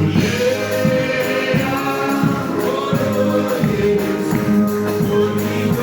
Olhei a glória de Jesus,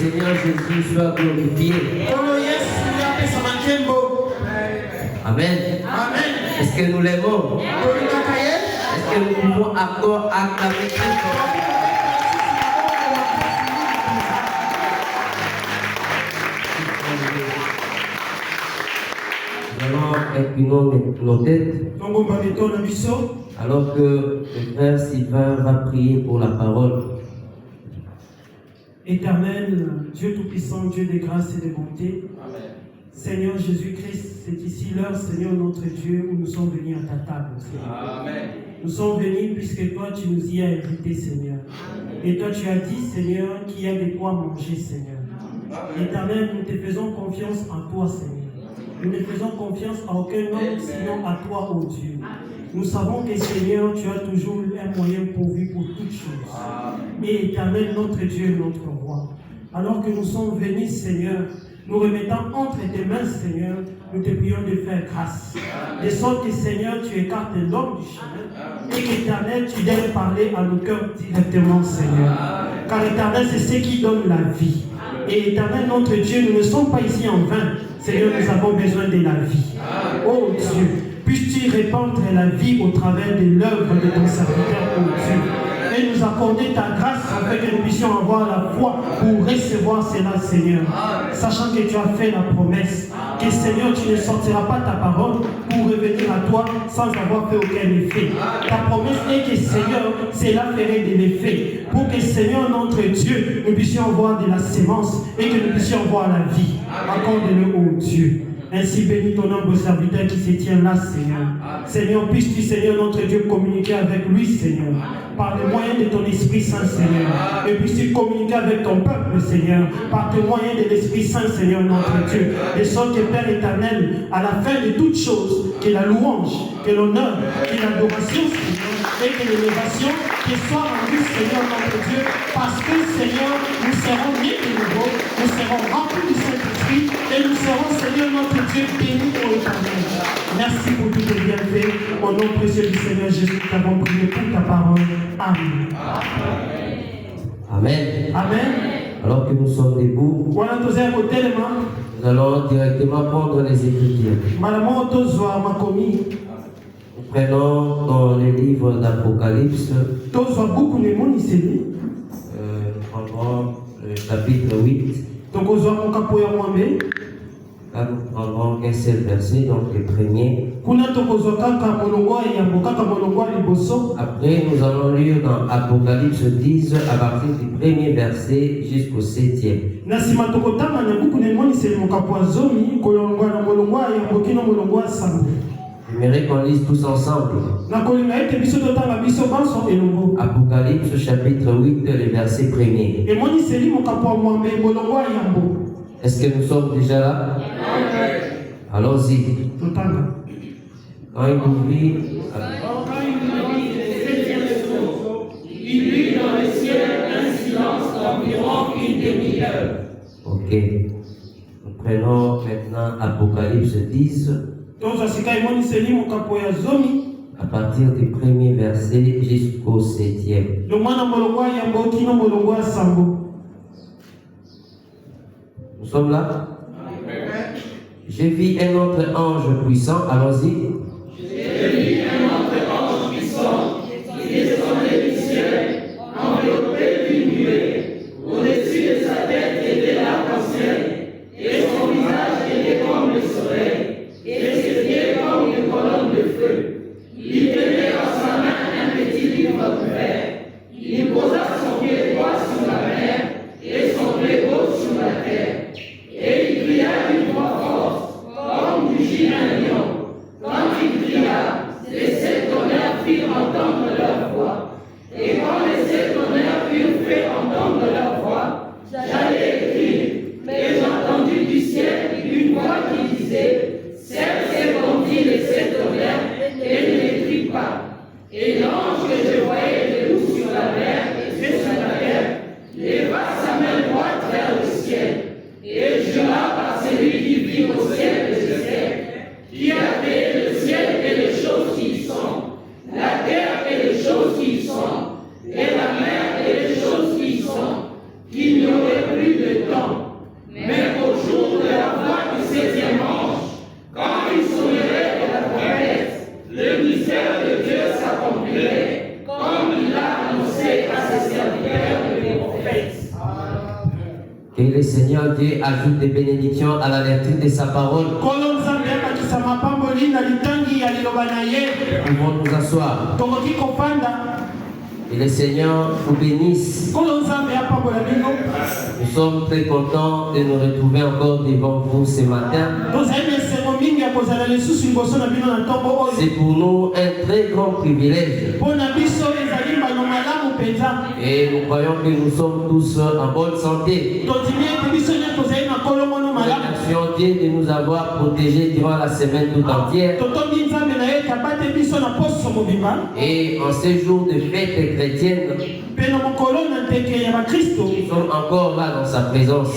Seigneur Jésus soit glorifié. Amen. Est-ce que nous l'aimons? Est-ce que nous pouvons encore acclamer Christ? Nous allons incliner nos têtes alors que le frère Sylvain va prier pour la parole. Éternel, Dieu Tout-Puissant, Dieu de grâce et de bonté, Amen. Seigneur Jésus-Christ, c'est ici l'heure, Seigneur notre Dieu, où nous sommes venus à ta table, Seigneur. Amen. Nous sommes venus puisque toi, tu nous y as invités, Seigneur. Et toi, tu as dit, Seigneur, qu'il y a de quoi manger, Seigneur. Éternel, nous te faisons confiance en toi, Seigneur. Nous ne faisons confiance à aucun homme, sinon à toi, ô Dieu. Nous savons que, Seigneur, tu as toujours un moyen pourvu pour toutes choses. Et Éternel, notre Dieu, notre roi. Alors que nous sommes venus, Seigneur, nous remettons entre tes mains, Seigneur, nous te prions de faire grâce. De sorte que, Seigneur, tu écartes l'homme du chemin et qu'Éternel, tu donnes parler à nos cœurs directement, Seigneur. Car Éternel, c'est ce qui donne la vie. Et Éternel, notre Dieu, nous ne sommes pas ici en vain. Seigneur, nous avons besoin de la vie. Oh Dieu, puisses-tu répandre la vie au travers de l'œuvre de ton serviteur, oh Dieu. Et nous accorder ta grâce afin que nous puissions avoir la foi pour recevoir cela, Seigneur. Sachant que tu as fait la promesse que, Seigneur, tu ne sortiras pas ta parole pour revenir à toi sans avoir fait aucun effet. Ta promesse est que, Seigneur, cela ferait de l'effet. Pour que, Seigneur, notre Dieu, nous puissions avoir de la sémence et que nous puissions avoir la vie. Accorde-le, oh Dieu. Ainsi bénis ton humble serviteur qui se tient là, Seigneur. Seigneur, puisses-tu, Seigneur, notre Dieu, communiquer avec lui, Seigneur, par le moyen de ton Esprit Saint, Seigneur. Et puisses-tu communiquer avec ton peuple, Seigneur, par le moyen de l'Esprit Saint, Seigneur, notre Dieu. De sorte que, Père éternel, à la fin de toutes choses, que la louange, que l'honneur, que l'adoration, Seigneur, et que l'élévation, que soit rendue, Seigneur, notre Dieu, parce que, Seigneur, nous serons nés de nouveau, nous serons remplis du Saint-Esprit, et nous serons, Seigneur, notre Dieu, bénis pour l'éternel. Merci pour tout tes bienfaits. Au nom précieux du Seigneur Jésus, nous t'avons prié pour ta parole. Amen. Amen. Amen. Alors que nous sommes debout, nous allons directement prendre les Écritures. Nous prenons dans les livres d'Apocalypse, nous prendrons le chapitre 8. Là, nous prendrons qu'un seul verset, donc le premier. Après, nous allons lire dans Apocalypse 10 à partir du premier verset jusqu'au 7e. J'aimerais qu'on lise tous ensemble. Apocalypse chapitre 8, le verset 1er. Est-ce que nous sommes déjà là? Allons-y. Quand il ouvrit, il eut dans le ciel un silence d'environ une demi-heure. Ok. Nous prenons maintenant Apocalypse 10 à partir du premier verset jusqu'au 7e. Nous sommes là? J'ai vu un autre ange puissant, allons-y. J'ai vu un autre ange puissant qui descendait du ciel, enveloppé d'une nuée. Au-dessus de sa tête était l'arc-en-ciel, et son visage était comme le soleil, et ses pieds comme une colonne de feu. Il tenait dans sa main un petit livre ouvert. Il posa son pied droit sur la mer et son pied gauche sur la terre. Et il cria d'une voix forte, comme du gîte d'un lion. Quand il Seigneur Dieu ajoute des bénédictions à la lecture de sa parole. Nous pouvons nous asseoir. Et le Seigneur vous bénisse. Nous sommes très contents de nous retrouver encore devant vous ce matin. C'est pour nous un très grand privilège. Et nous croyons que nous sommes tous en bonne santé. Remercions Dieu de nous avoir protégés durant la semaine tout entière. Et en ces jours de fête chrétienne, nous sommes encore là dans sa présence.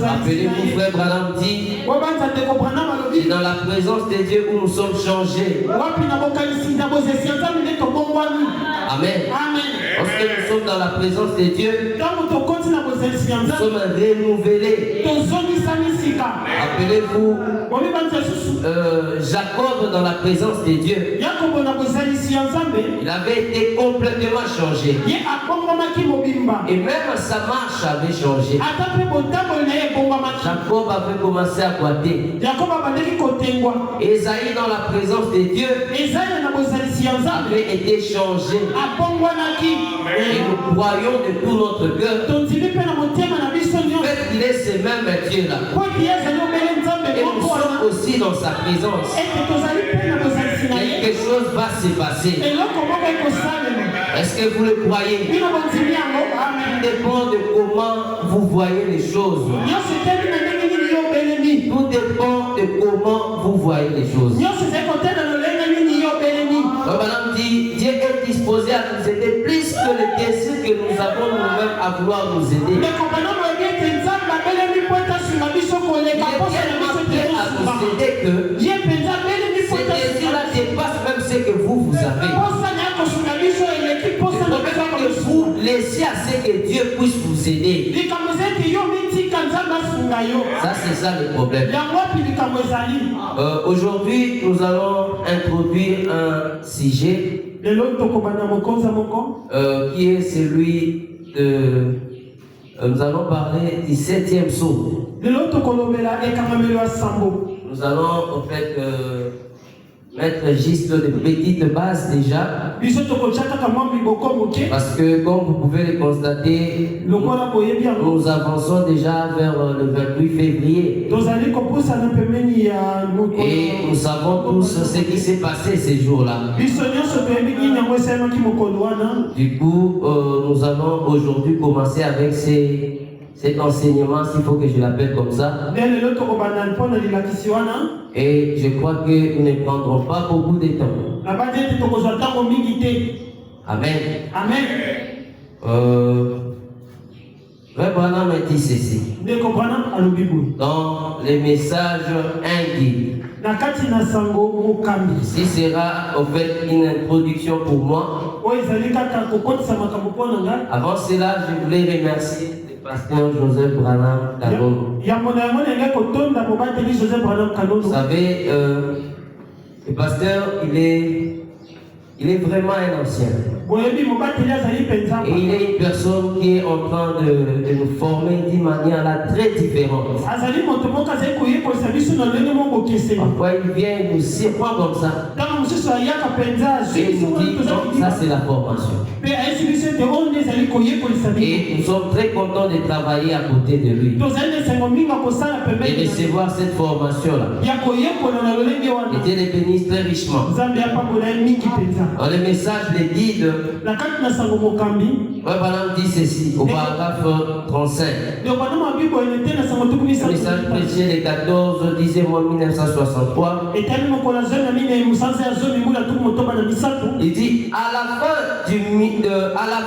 Appelez-vous frère Branham dit, c'est dans la présence de Dieu où nous sommes changés. Amen. Lorsque nous sommes dans la présence de Dieu, nous sommes renouvelés. Appelez-vous Jacob dans la présence de Dieu. Il avait été complètement changé. Et même sa marche avait changé. Jacob avait commencé à boiter. Esaïe dans la présence de Dieu avait été changé. Et nous croyons de tout notre cœur qu'il est ce même Dieu-là. Et nous sommes aussi dans sa présence. Quelque chose va se passer. Est-ce que vous le croyez? Tout dépend de comment vous voyez les choses. Tout dépend de comment vous voyez les choses. Madame dit, Dieu est disposé à nous aider plus que le désir que nous avons nous-mêmes à vouloir nous aider. Il est tellement prêt à nous aider que ce désir-là dépasse même ce que vous avez. Que vous laissez à ce que Dieu puisse vous aider. Ça, c'est ça le problème. Aujourd'hui, nous allons introduire un sujet qui est celui de... nous allons parler du 7e psaume. Nous allons en fait mettre juste de petites bases déjà. Parce que comme vous pouvez le constater, nous avançons déjà vers le 28 février. Et nous savons tous ce qui s'est passé ces jours-là. Du coup, nous allons aujourd'hui commencer avec cet enseignement, s'il faut que je l'appelle comme ça. Et je crois que nous ne prendrons pas beaucoup de temps. Amen. Frère Branham a dit ceci. Dans les messages indignes. Ceci sera en fait une introduction pour moi. Avant cela, je voulais remercier le pasteur Joseph Branham Kanono. Vous savez, le pasteur, il est vraiment un ancien. Et il est une personne qui est en train de nous former d'une manière là très différente. Parfois il vient nous surprendre comme ça. Et il nous dit non, ça c'est la formation. Et nous sommes très contents de travailler à côté de lui. Et recevoir cette formation-là. Et Dieu les bénisse très richement. Dans le message de guide, Branham dit ceci au paragraphe 35. Le message prêché le 14 10e 1963. Il dit à la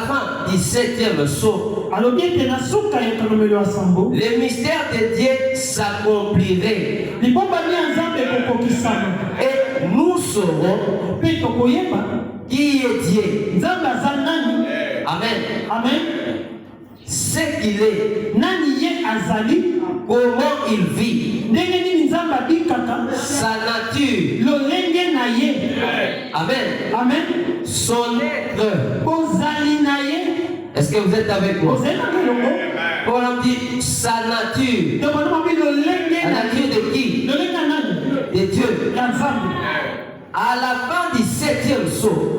fin du 7e psaume, le mystère de Dieu s'accomplirait. Et nous saurons qui est Dieu. Amen. Ce qu'il est. Comment il vit. Sa nature. Amen. Son être. Est-ce que vous êtes avec moi? On a dit sa nature. La nature de qui? De Dieu. À la fin du 7e saut,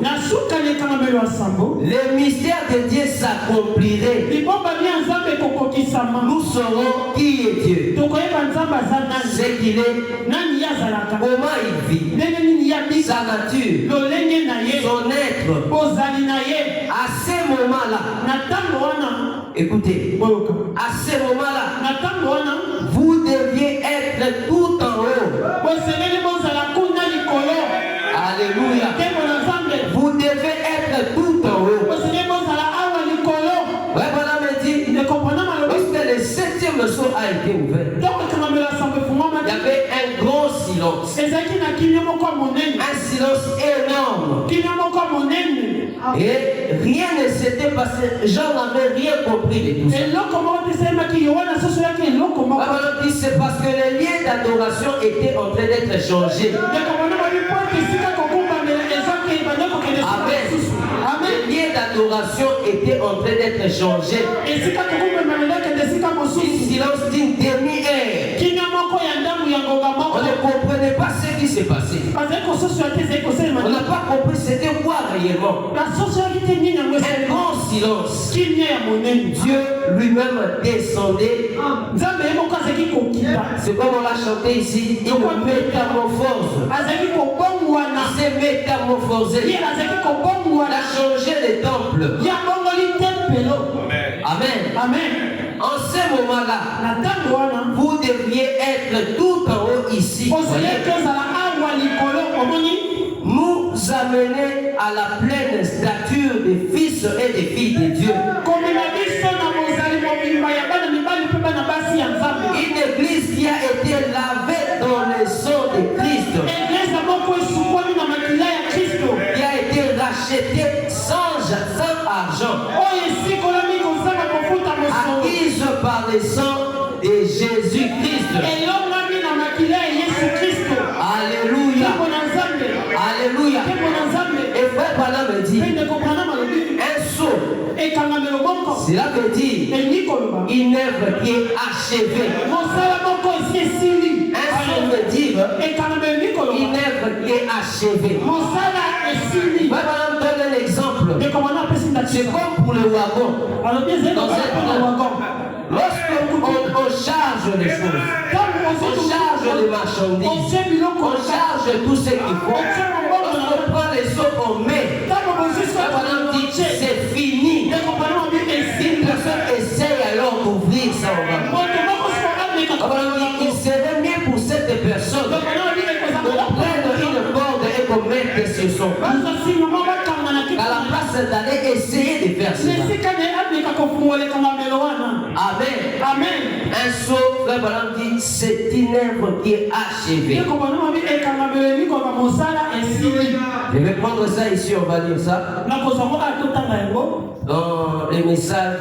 le mystère de Dieu s'accomplirait. Nous saurons qui est Dieu, ce qu'il est, comment il vit, sa nature, son être. À ces moments-là, écoutez, à ces moments-là, vous deviez être tout en haut. Alléluia. Vous devez être tout en haut. Ouais, voilà, me dit, lorsque le 7e saut a été ouvert, il y avait un grand silence. Un silence énorme. Et rien ne s'était passé. Jean n'avait rien compris de tout ça. C'est parce que les liens d'adoration étaient en train d'être changés. Amen. Les liens d'adoration étaient en train d'être changés. Un silence d'une demi-heure. On ne comprenait pas ce qui s'est passé. On n'a pas compris c'était quoi réellement. Un grand silence. Dieu lui-même descendait. C'est comme on l'a chanté ici. Il métamorphose. Il s'est métamorphosé. Il a changé les temples. Amen. Amen. En ce moment-là, vous deviez être tout en haut ici. Nous amener à la pleine stature des fils et des filles de Dieu. Une église qui a été lavée dans le sang de Christ. Qui a été rachetée sans argent. Acquise par le sang de Jésus-Christ. Alléluia. Alléluia. Et frère Bala me dit, un saut, cela veut dire une œuvre qui est achevée. Un saut veut dire une œuvre qui est achevée. Frère Bala me donne un exemple. C'est comme pour le wagon. Lorsqu'on charge les choses, on charge les marchandises, on charge tout ce qu'il faut, on prend les seaux, on met. C'est fini. Une personne essaye alors d'ouvrir ça. Il serait mieux pour cette personne qu'on prenne une corde et qu'on mette sur son cou, à la place d'aller essayer de faire cela. Amen. Amen. Un saut, frère Balam dit, c'est une œuvre qui est achevée. Je vais prendre ça ici, on va lire ça. Dans les messages,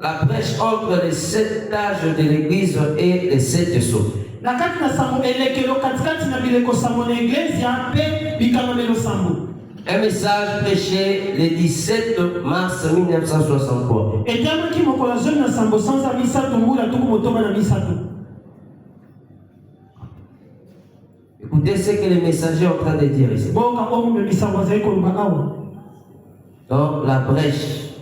la brèche entre les 7 âges de l'église et les 7 sauts. Un message prêché le 17 mars 1963. Écoutez ce que le messager est en train de dire ici. Dans la brèche,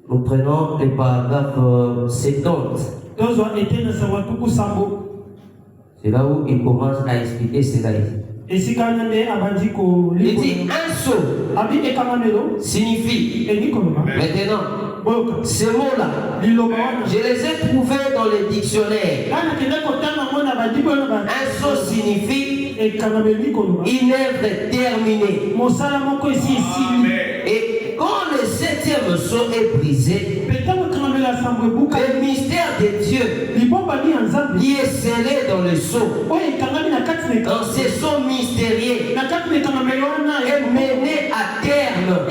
nous prenons les paragraphes 70. C'est là où il commence à expliquer cela ici. Il dit un saut signifie maintenant ces mots-là, je les ai trouvés dans les dictionnaires. Un saut signifie une œuvre terminée. Et quand le 7e saut est brisé, le mystère de Dieu qui est scellé dans le sceau, dans ces sceaux mystérieux, est mené à terme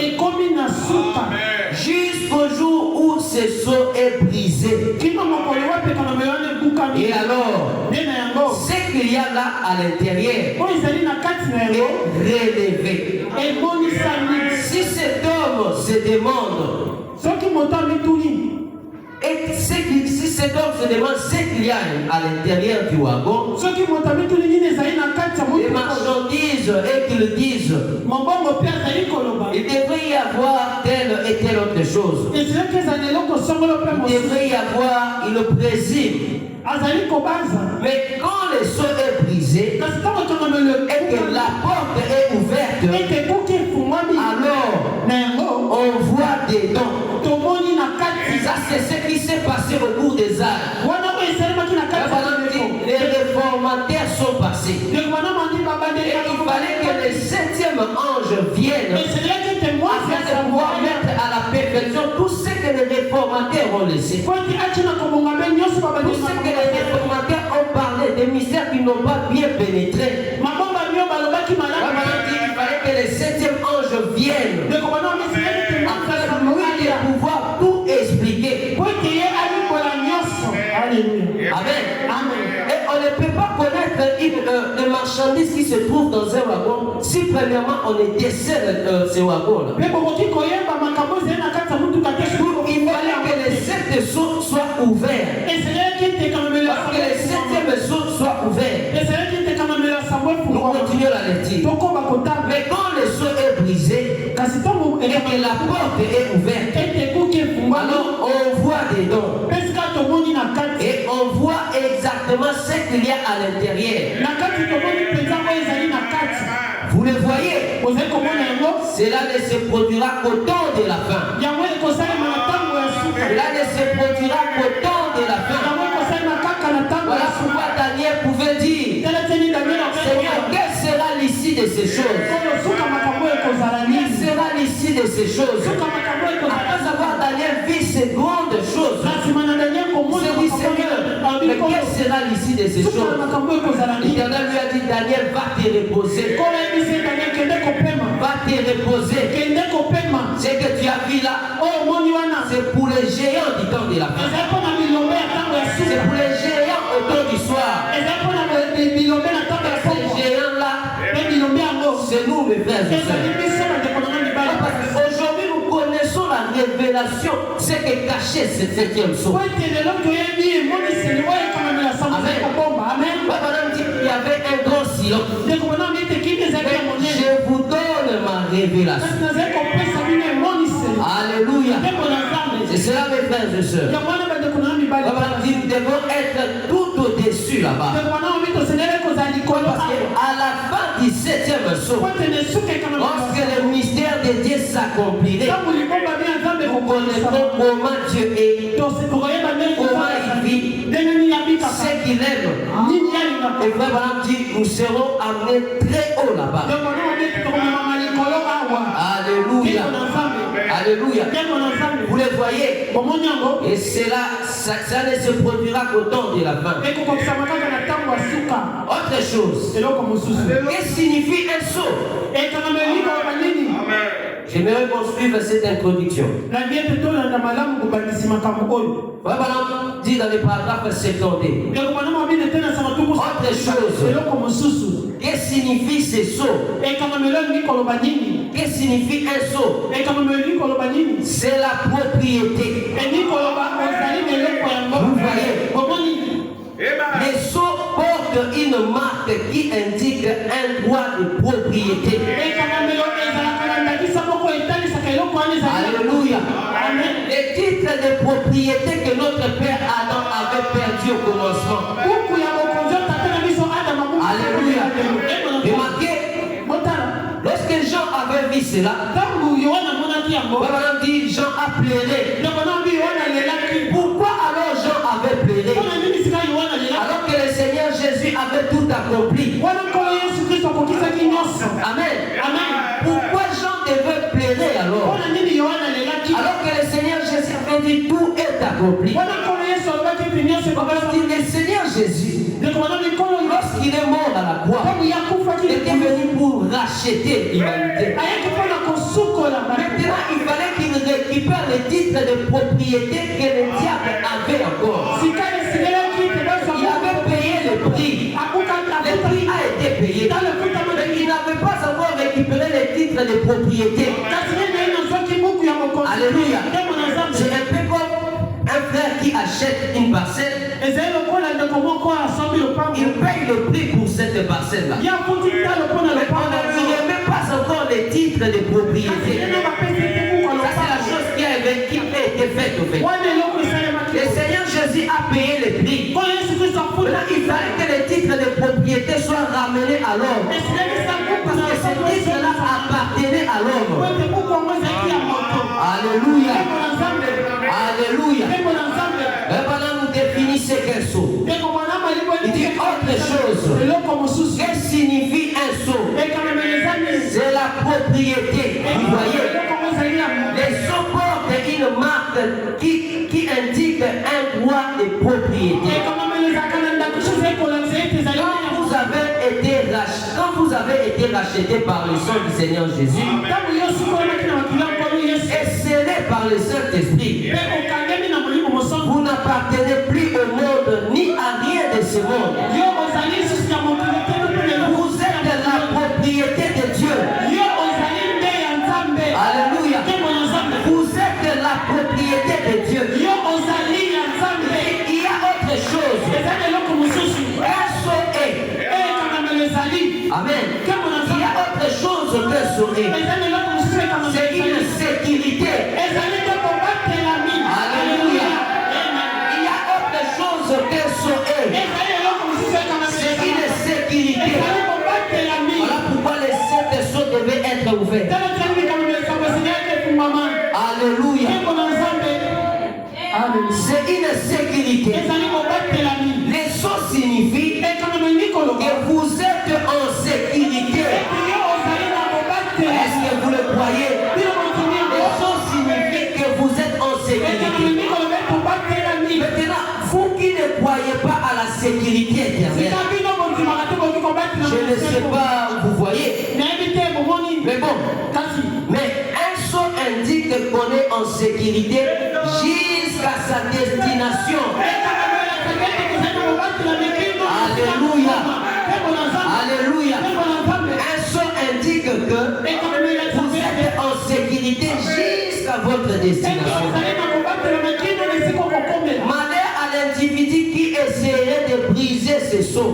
jusqu'au jour où ce sceau est brisé. Et alors, ce qu'il y a là à l'intérieur est relevé. Si cet homme se demande et si cet homme se demande ce qu'il y a à l'intérieur du wagon, les marchandises et qu'ils disent il devrait y avoir telle et telle autre chose. Il devrait y avoir, il le présume. Mais quand le seau est brisé et que la porte est ouverte, alors on voit des dents. Ça, c'est ce qui s'est passé au cours des âges. Les réformateurs sont passés. Et il fallait que le 7e ange vienne afin de pouvoir mettre à la perfection tout ce que les réformateurs ont laissé. Tout ce que les réformateurs ont parlé des mystères qui n'ont pas bien pénétré. Il fallait que le 7e ange vienne afin de pouvoir tout expliquer. Amen. Et on ne peut pas connaître une marchandise qui se trouve dans un wagon si premièrement on décèle ce wagon-là. Il fallait que les 7 seaux soient ouverts. Parce que les 7e seaux soient ouverts. Nous continuons la lecture. Mais quand le seau est brisé et que la porte est ouverte, alors on voit des dents. Et on voit exactement ce qu'il y a à l'intérieur. Vous le voyez? Cela ne se produira qu'au temps de la fin. Cela ne se produira qu'au temps de la fin. Voilà pourquoi Daniel pouvait dire, Seigneur, quelle sera l'issue de ces choses? Quelle sera l'issue de ces choses? Après avoir Daniel vu ces grandes choses, il se dit, Seigneur, mais quelle sera l'issue de ces choses? L'Éternel lui a dit, Daniel, va te reposer. Va te reposer. Ce que tu as vu là, c'est pour les géants du temps de la fin. C'est pour les géants au temps du soir. Ces géants-là, c'est nous, mes frères et sœurs. Aujourd'hui, nous connaissons la révélation, c'est que cachait ce 7e sceau. Amen. Il y avait un grand silence. Je vous donne ma révélation. Alléluia. C'est cela, mes frères et sœurs. Nous devons être tout au-dessus là-bas. Parce qu'à la fin du 7e sceau, lorsque le mystère de Dieu s'accomplirait, nous connaîtrons comment Dieu est, comment il vit, ce qu'il aime. Et vraiment dit, nous serons amenés très haut là-bas. Alléluia. Alléluia. Vous le voyez. Et cela, ça ne se produira qu'au temps de la fin. Autre chose. Qu'est-ce que signifie un sceau? J'aimerais poursuivre cette introduction. Voilà, dit dans le paragraphe 70. Autre chose. Qu'est-ce que signifie ces sceaux? Qu'est-ce que signifie un sceau? C'est la propriété. Vous voyez? Les sceaux portent une marque qui indique un droit de propriété. Alléluia. Les titres de propriété que notre père Adam avait perdu au commencement. Alléluia. Remarquez, lorsque Jean avait vu cela, Jean a pleuré. Pourquoi alors Jean avait pleuré? Alors que le Seigneur Jésus avait tout accompli. Amen. Pourquoi Jean devait pleurer alors? Alors que le Seigneur Jésus avait dit tout est accompli. Le Seigneur Jésus, lorsqu'il est mort à la croix, il était venu pour racheter l'humanité. Maintenant, il fallait qu'il récupère les titres de propriété que le diable avait encore. Il avait payé le prix. titre de propriété. Alléluia. C'est un peu comme un frère qui achète une parcelle. Il paye le prix pour cette parcelle-là. Mais on ne lui remet pas encore les titres de propriété. Ça, c'est la chose qui a été faite au fait. Le Seigneur Jésus a payé le prix. Maintenant, il fallait que les titres de propriété soient ramenés à l'homme. Parce que ces titres-là appartenaient à l'homme. Alléluia. Alléluia. Et maintenant, nous définissons quel sceau. Il dit autre chose. Qu'est-ce que signifie un sceau? C'est la propriété. Vous voyez? Les sceaux portent une marque qui indique un droit de propriété. Quand vous avez été racheté par le sang du Seigneur Jésus, et scellé par le Saint-Esprit, vous n'appartenez plus au monde ni à rien de ce monde. Vous êtes la propriété de Dieu. Alléluia. Vous êtes la propriété de Dieu. Il y a autre chose. Amen. Il y a autre chose que sourire. C'est une sécurité. Alléluia. Il y a autre chose que sourire. C'est une sécurité. Voilà pourquoi les sept sceaux devaient être ouverts. Alléluia. C'est une sécurité. Les sceaux signifient que vous êtes en sécurité. Est-ce que vous le croyez? Les sceaux signifient que vous êtes en sécurité. Maintenant, vous qui ne croyez pas à la sécurité éternelle, je ne sais pas, vous voyez. Mais bon, mais un sceau indique qu'on est en sécurité jusqu'à sa destination. Alléluia. Alléluia. Un sceau indique que vous êtes en sécurité jusqu'à votre destination. Malheur à l'individu qui essaierait de briser ce sceau.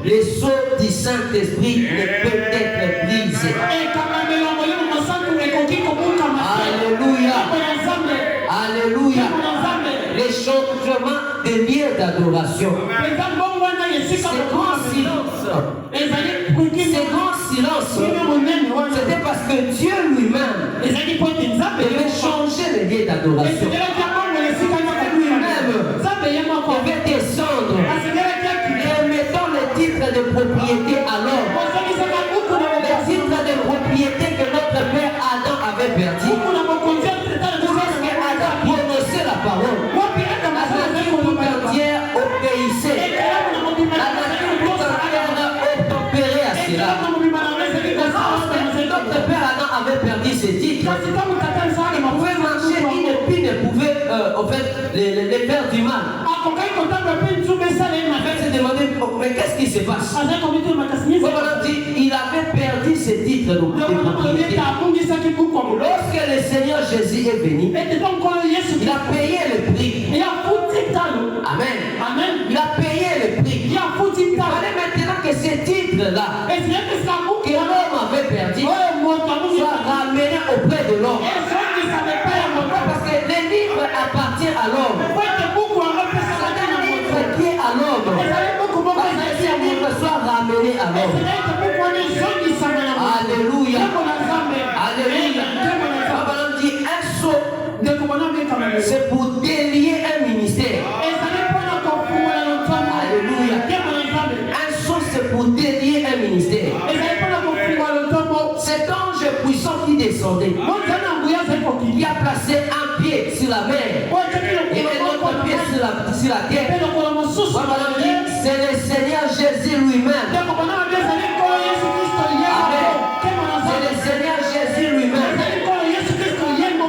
Les sceaux du Saint-Esprit ne peuvent être brisés. Alléluia. Alléluia. Les changements de lieux d'adoration. C'est grand silence. C'était parce que Dieu lui-même devait changer les lieux d'adoration. Lui-même devait descendre et mettant les titres de propriété à l'homme. Les titres de propriété que notre père Adam avait perdu. Lorsque Adam prononçait la parole, la nature tout entière obéissait. La nature tout entière obtempérait à cela. Notre père Adam avait perdu ses titres. Il pouvait marcher, il ne pouvait en fait, les faire du mal. Il s'est demandé, mais qu'est-ce qui se passe? Il avait perdu ses titres de propriété. Lorsque le Seigneur Jésus est venu, il a payé le prix. Amen. Il a payé le prix. Il fallait maintenant que ces titres-là, que l'homme avait perdu, soient ramenés auprès de l'homme. Parce que les livres appartiennent à l'homme. Qui est à l'homme. Parce que ces livres soient ramenés à l'homme. Alléluia. Alléluia. On dit un sceau, c'est pour délier un ministère. Alléluia. Un sceau, c'est pour délier un ministère. Cet ange puissant qui descendait, il a placé un pied sur la mer et l'autre pied sur la terre. C'est le Seigneur Jésus lui-même. C'est le Seigneur Jésus lui-même.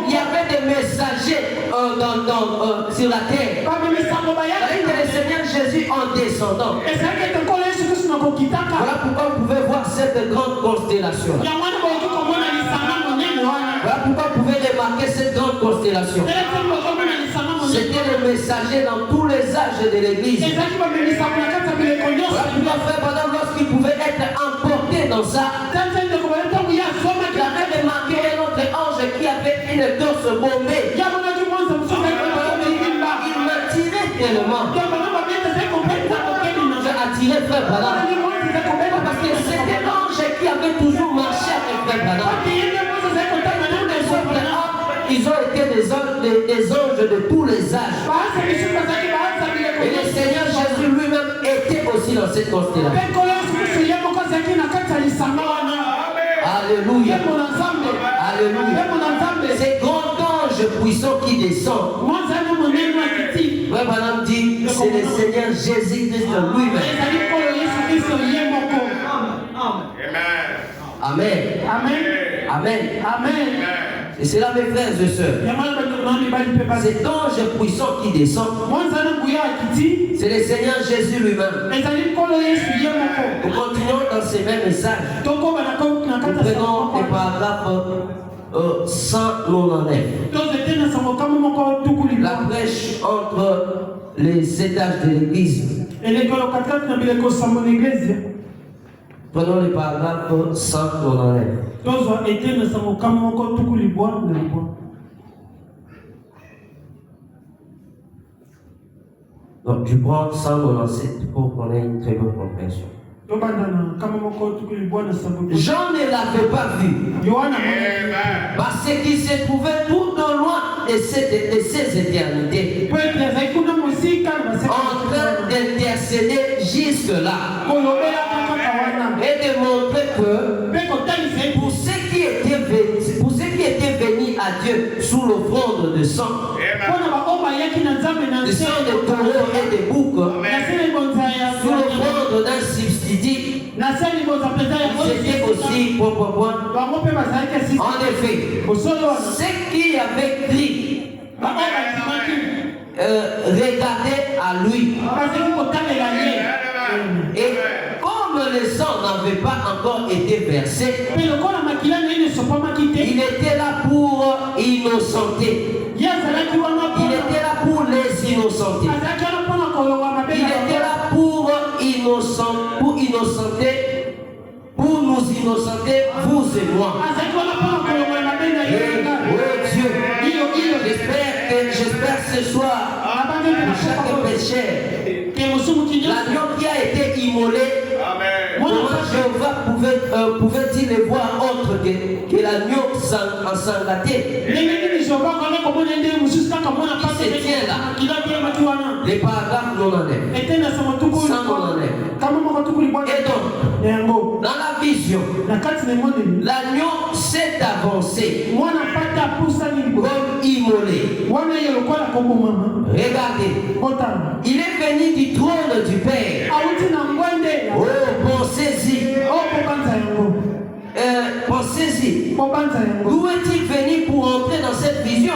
Il y avait des messagers dans sur la terre. Que le Seigneur Jésus en descendant. Voilà pourquoi vous pouvez voir cette grande constellation. Voilà pourquoi vous pouvez remarquer cette grande constellation. C'était le messager dans tous les âges de l'église. Voilà pourquoi frère Branham, lorsqu'il pouvait être emporté dans ça, il avait remarqué un autre ange qui avait une torse bombée. Il m'attirait tellement. J'ai attiré frère Branham. Parce que c'était l'ange qui avait toujours marché avec frère Branham. Ils ont été des anges de tous les âges. Et le Seigneur Jésus lui-même était aussi dans cette constellation. Alléluia. Alléluia. C'est grand ange puissant qui descend. Frère Branham dit, c'est le Seigneur Jésus-Christ lui-même. Amen. Amen. Amen. Amen. Et c'est là, mes frères et sœurs, cet ange puissant qui descend, c'est le Seigneur Jésus lui-même. Nous continuons dans ces mêmes messages. Nous prenons les paragraphes 199. La brèche entre les étages de l'église. Prenons les paragraphes 199. Donc, je prends 197 pour qu'on ait une très bonne compréhension. Jean ne l'avait pas vu. Parce qu'il se trouvait tout au loin de ces éternités, en train d'intercéder jusque-là. Et de montrer que pour ceux qui étaient venus à Dieu sous l'offrande de sang, de sang de taureaux et de boucs, sous l'offrande d'un substitut, c'était aussi en effet, ceux qui avaient crié, regardaient à lui. Et comme le sang n'avait pas encore été versé, il était là pour innocenter. Il était là pour les innocenter. Il était là pour innocenter, pour nous innocenter, vous et moi. Dieu, j'espère ce soir, pour chaque pécheur, l'agneau qui a été immolé, comment Jéhovah pouvait-il le voir autre que l'agneau ensanglanté? Il se tient là. Les paragraphes 199. Et donc, dans la vision, l'agneau s'est avancé comme immolé. Regardez, il est venu du trône du Père. Oh, pensez-y. Pensez-y. D'où est-il venu pour entrer dans cette vision?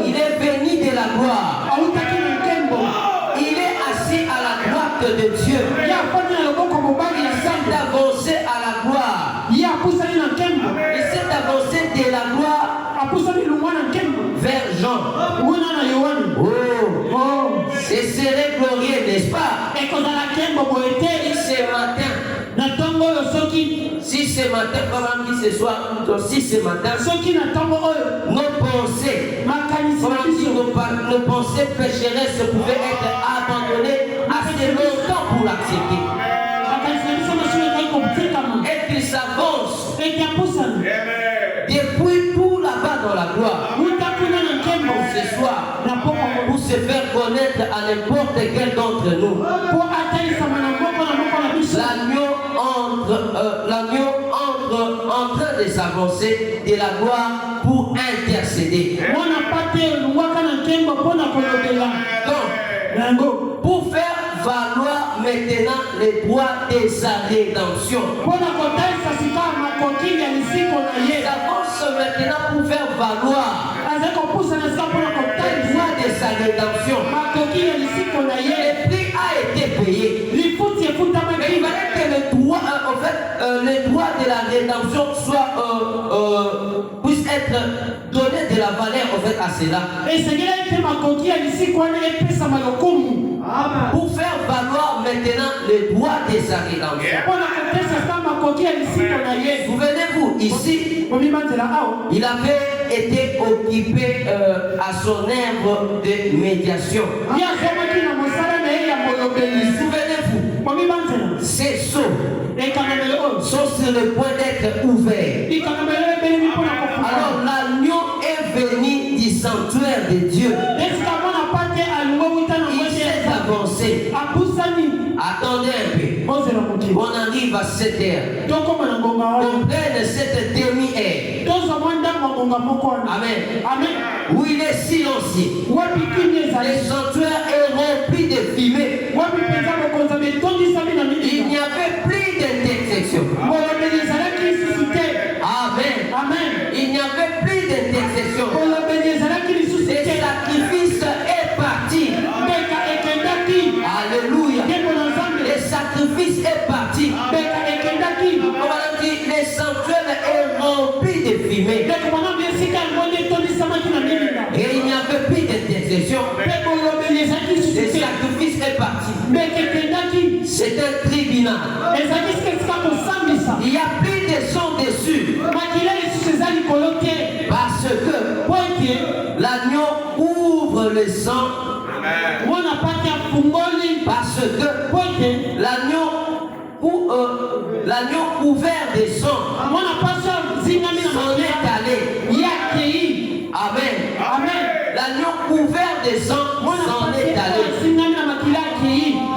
Il est venu de la gloire. Il est assis à la droite de Dieu. Il s'est avancé à la gloire. Il s'est avancé de la gloire vers Jean. Oh, ce serait glorieux, n'est-ce pas? Si ce matin, ce soir, si ce matin, nos pensées pécheresses pouvaient être abandonnées assez longtemps pour l'accepter. Et qu'il s'avance depuis tout là-bas dans la gloire ce soir pour se faire connaître à n'importe quel d'entre nous. L'agneau entre en train de s'avancer de la gloire pour intercéder. Donc, pour faire valoir maintenant les droits de sa rédemption. Nous avons ce maintenant pour faire valoir les droits de sa rédemption, le prix a été payé. Mais il fallait que le droit, les droits de la rédemption puissent être donnés de la valeur à cela. Pour faire valoir maintenant les droits de sa rédemption. Souvenez-vous, ici, il avait été occupé à son œuvre de médiation. Souvenez-vous, ces sceaux sont sur le point d'être ouverts. Alors l'agneau est venu du sanctuaire de Dieu. Il s'est avancé. Attendez un peu. On arrive à 7 heures. On prenne cette demi-heure. Amen. Où il est silencieux. Le sanctuaire est rempli de fumée. Il n'y avait plus d'intersection. Amen. Il n'y avait plus d'intersection. Le sacrifice est parti. Alléluia. Le sacrifice est parti. Le sanctuaire est rempli de fumée. Et il n'y avait plus d'intercession. Le sacrifice est parti. C'est un tribunal. Il n'y a plus de sang dessus. Parce que l'agneau ouvre le sang. Parce que l'agneau couvert de sang s'en est allé. Amen. L'agneau couvert de sang s'en est allé.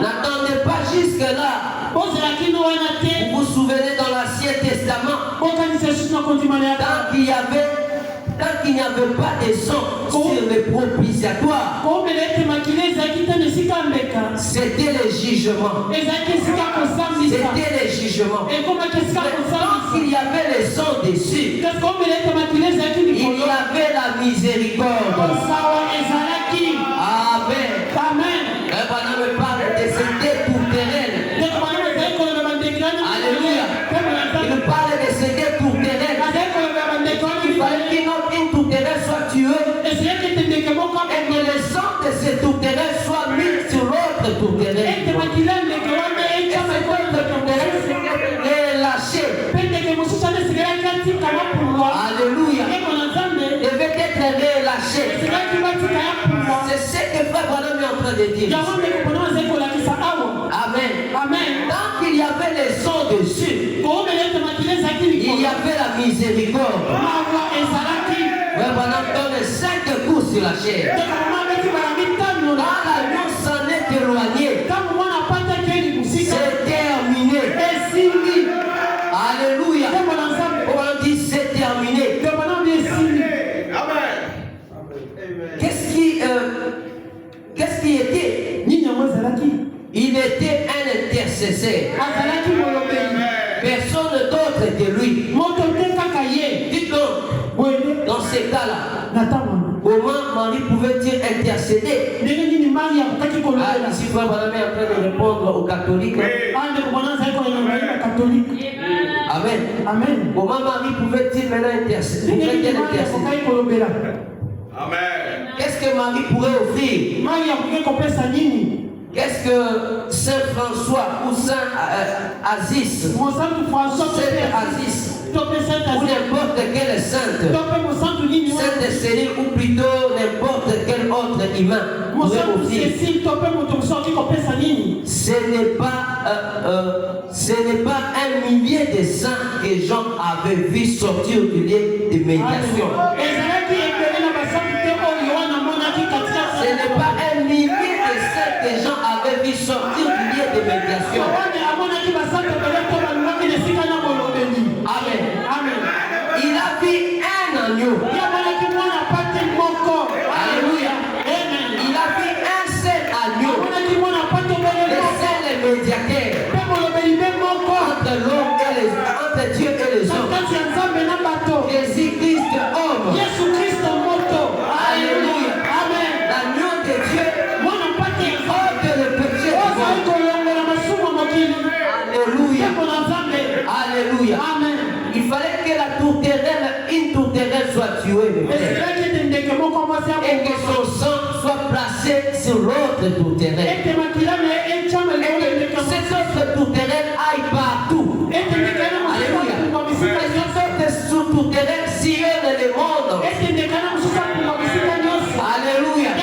N'attendez pas jusque-là. Vous vous souvenez dans l'Ancien Testament, tant qu'il n'y avait pas de sang sur le propitiatoire, c'était le jugement. C'était le jugement. Mais tant qu'il y avait le sang dessus, il y avait la miséricorde. Amen. Et voilà, me parle de cette tourterelle. Alléluia. Il parle de cette tourterelle. Il fallait qu'une tourterelle soit tuée et que le sang de cette tourterelle soit mis sur l'autre tourterelle. Et cette autre tourterelle est lâchée. Alléluia. Devait être relâché. C'est ce que Frère Branham est en train de dire. Amen. Tant qu'il y avait le sang dessus, il y avait la miséricorde. Frère Branham donne 5 coups sur la chair. Quand l'agneau s'en est éloigné, c'est terminé. Alléluia. On dit c'est terminé. Qu'est-ce qui était? Il était un intercesseur. Personne d'autre que lui. Dites donc, dans ces cas-là, comment Marie pouvait-il intercéder? Ici, Frère Branham est en train de répondre aux catholiques. Amen. Comment Marie pouvait-il maintenant intercéder? Amen. Qu'est-ce que Marie pourrait offrir? Qu'est-ce que Saint François ou Saint Aziz, ou n'importe quelle sainte, Sainte Céline ou plutôt n'importe quel autre humain pourrait offrir? Ce n'est pas un millier de saints que Jean avait vu sortir du lieu de médiation. Ce n'est pas un millier de saints que Jean avait vu sortir du lieu de médiation. Amen. Il a vu un agneau. Alléluia. Il a vu un seul agneau. Le seul médiateur entre l'homme et entre Dieu et les hommes. Jésus-Christ soit tué, mes frères. Et que son sang soit placé sur l'autre tourterelle. Et que cet autre tourterelle aille partout. Alléluia. Que cet autre tourterelle sillonne le monde. Alléluia. Que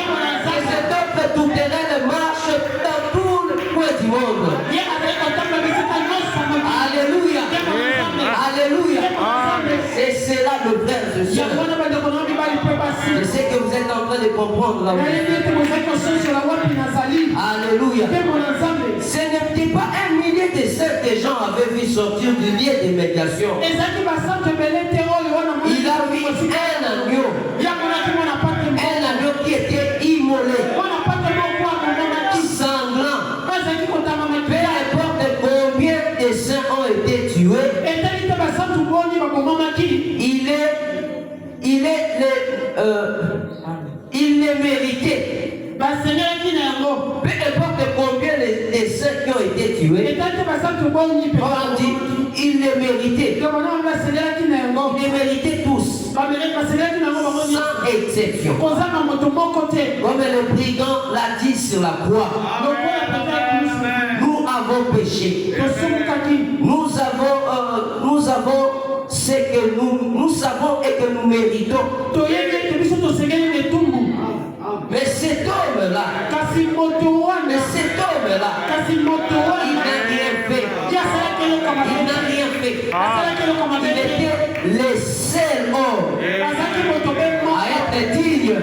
cet autre tourterelle marche dans tout le coin du monde. Alléluia. Alléluia. Et c'est là le frère de Dieu. Je sais que vous êtes en train de comprendre là. Alléluia. Ce n'était pas un millier de ceux que gens avaient vu sortir du lieu de médiation. Il a vu un agneau. Un agneau qui était immolé. Qui sanglant. Peu importe combien de saints ont été tués. Il les méritait. Peu importe combien les saints qui ont été tués, on dit il les méritait. Ils les méritaient tous, sans exception. Comme le brigand l'a dit sur la croix, nous avons péché. Nous avons ce que nous savons et que nous méritons. Mais cet homme-là, il n'a rien fait. Il était le seul homme à être digne.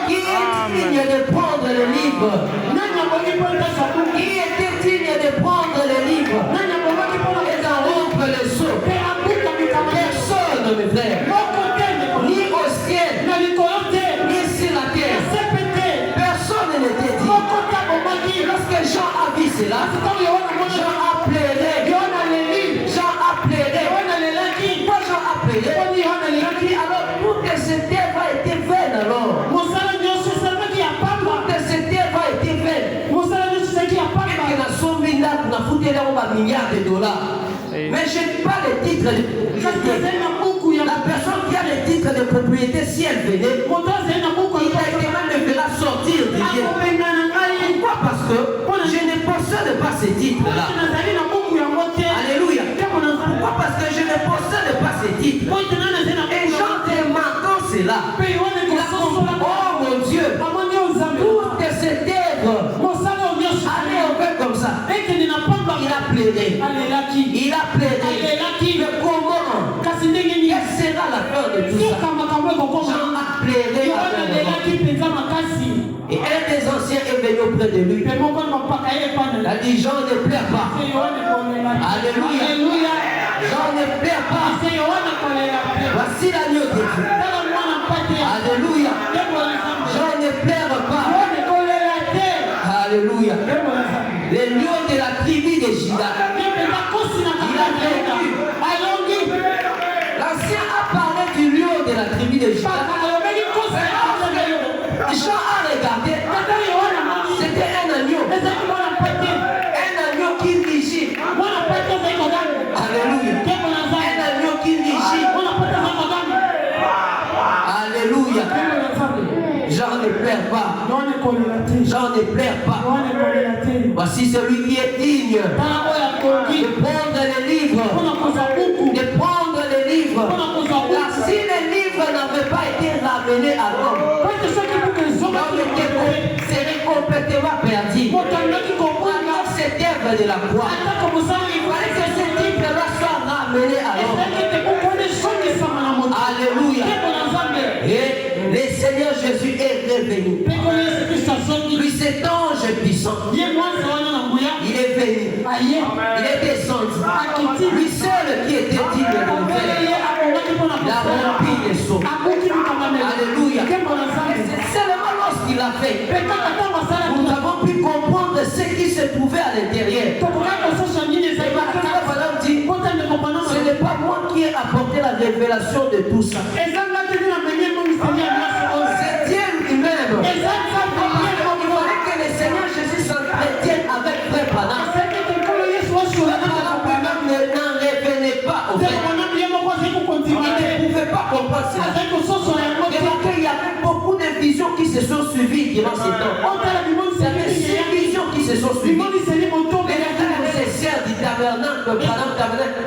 Qui est digne de prendre le livre? Qui était digne de prendre le livre et d'en rompre le sceau? Personne, mes frères. Ni au ciel, ni sur la terre. Personne n'était digne. Lorsque Jean a vu cela, Jean a pleuré. Pourquoi Jean a pleuré? Alors, pour que cette œuvre a été vaine alors. Pour que cette œuvre a été vaine. Et que la somme n'a foutu là un milliard de dollars. Mais je n'ai pas le titre de propriété. La personne qui a le titre de propriété, si elle venait, il a été même de la sortir du lieu. Pourquoi? Parce que je ne possède pas ce titre-là. Alléluia. Pourquoi? Parce que je ne possède pas ce titre. Et Jean demandant cela. Il a compris, oh mon Dieu, toute cette œuvre allait au fait comme ça. Il a pleuré. Il a pleuré. Mais comment? Quelle sera la fin de tout ça? Jean a pleuré. Et un des anciens est venu auprès de lui. Il a dit, Jean ne pleure pas. Alléluia. Jean ne pleure pas. Voici l'agneau de Dieu. Alléluia. Jean ne pleure pas. Alléluia. Le lion de la tribu de Juda. Il a vécu. L'ancien a parlé du lion de la tribu de Juda. Jean a regardé. C'était un agneau. Un agneau qui rugit. Alléluia. Un agneau qui rugit. Alléluia. Jean ne pleure pas. Jean ne pleure pas. Voici celui qui est digne de prendre les livres. De prendre les livres. Là, si les livres n'avaient pas été ramenés à l'homme, serait complètement perdu. Alors cette œuvre de la croix, il fallait que ce livre-là soit ramené à l'homme. Alléluia. Et le Seigneur Jésus est revenu. Lui, cet ange puissant, il est venu. Il est descendu. Lui seul qui était digne de le faire. Il a rempli les seaux. Alléluia. C'est seulement lorsqu'il a fait, nous avons pu comprendre ce qui se trouvait à l'intérieur. Ce n'est pas moi qui ai apporté la révélation de tout ça. C'est Dieu lui-même. Il fallait que le Seigneur Jésus s'entretienne avec Frère Branham. N'en revenez pas au fait. Il comprendre cela. Remarquez, il y avait beaucoup de visions qui se sont suivies durant ces temps. Il y avait 6 visions qui se sont suivies. Les frères et sœurs du tabernacle,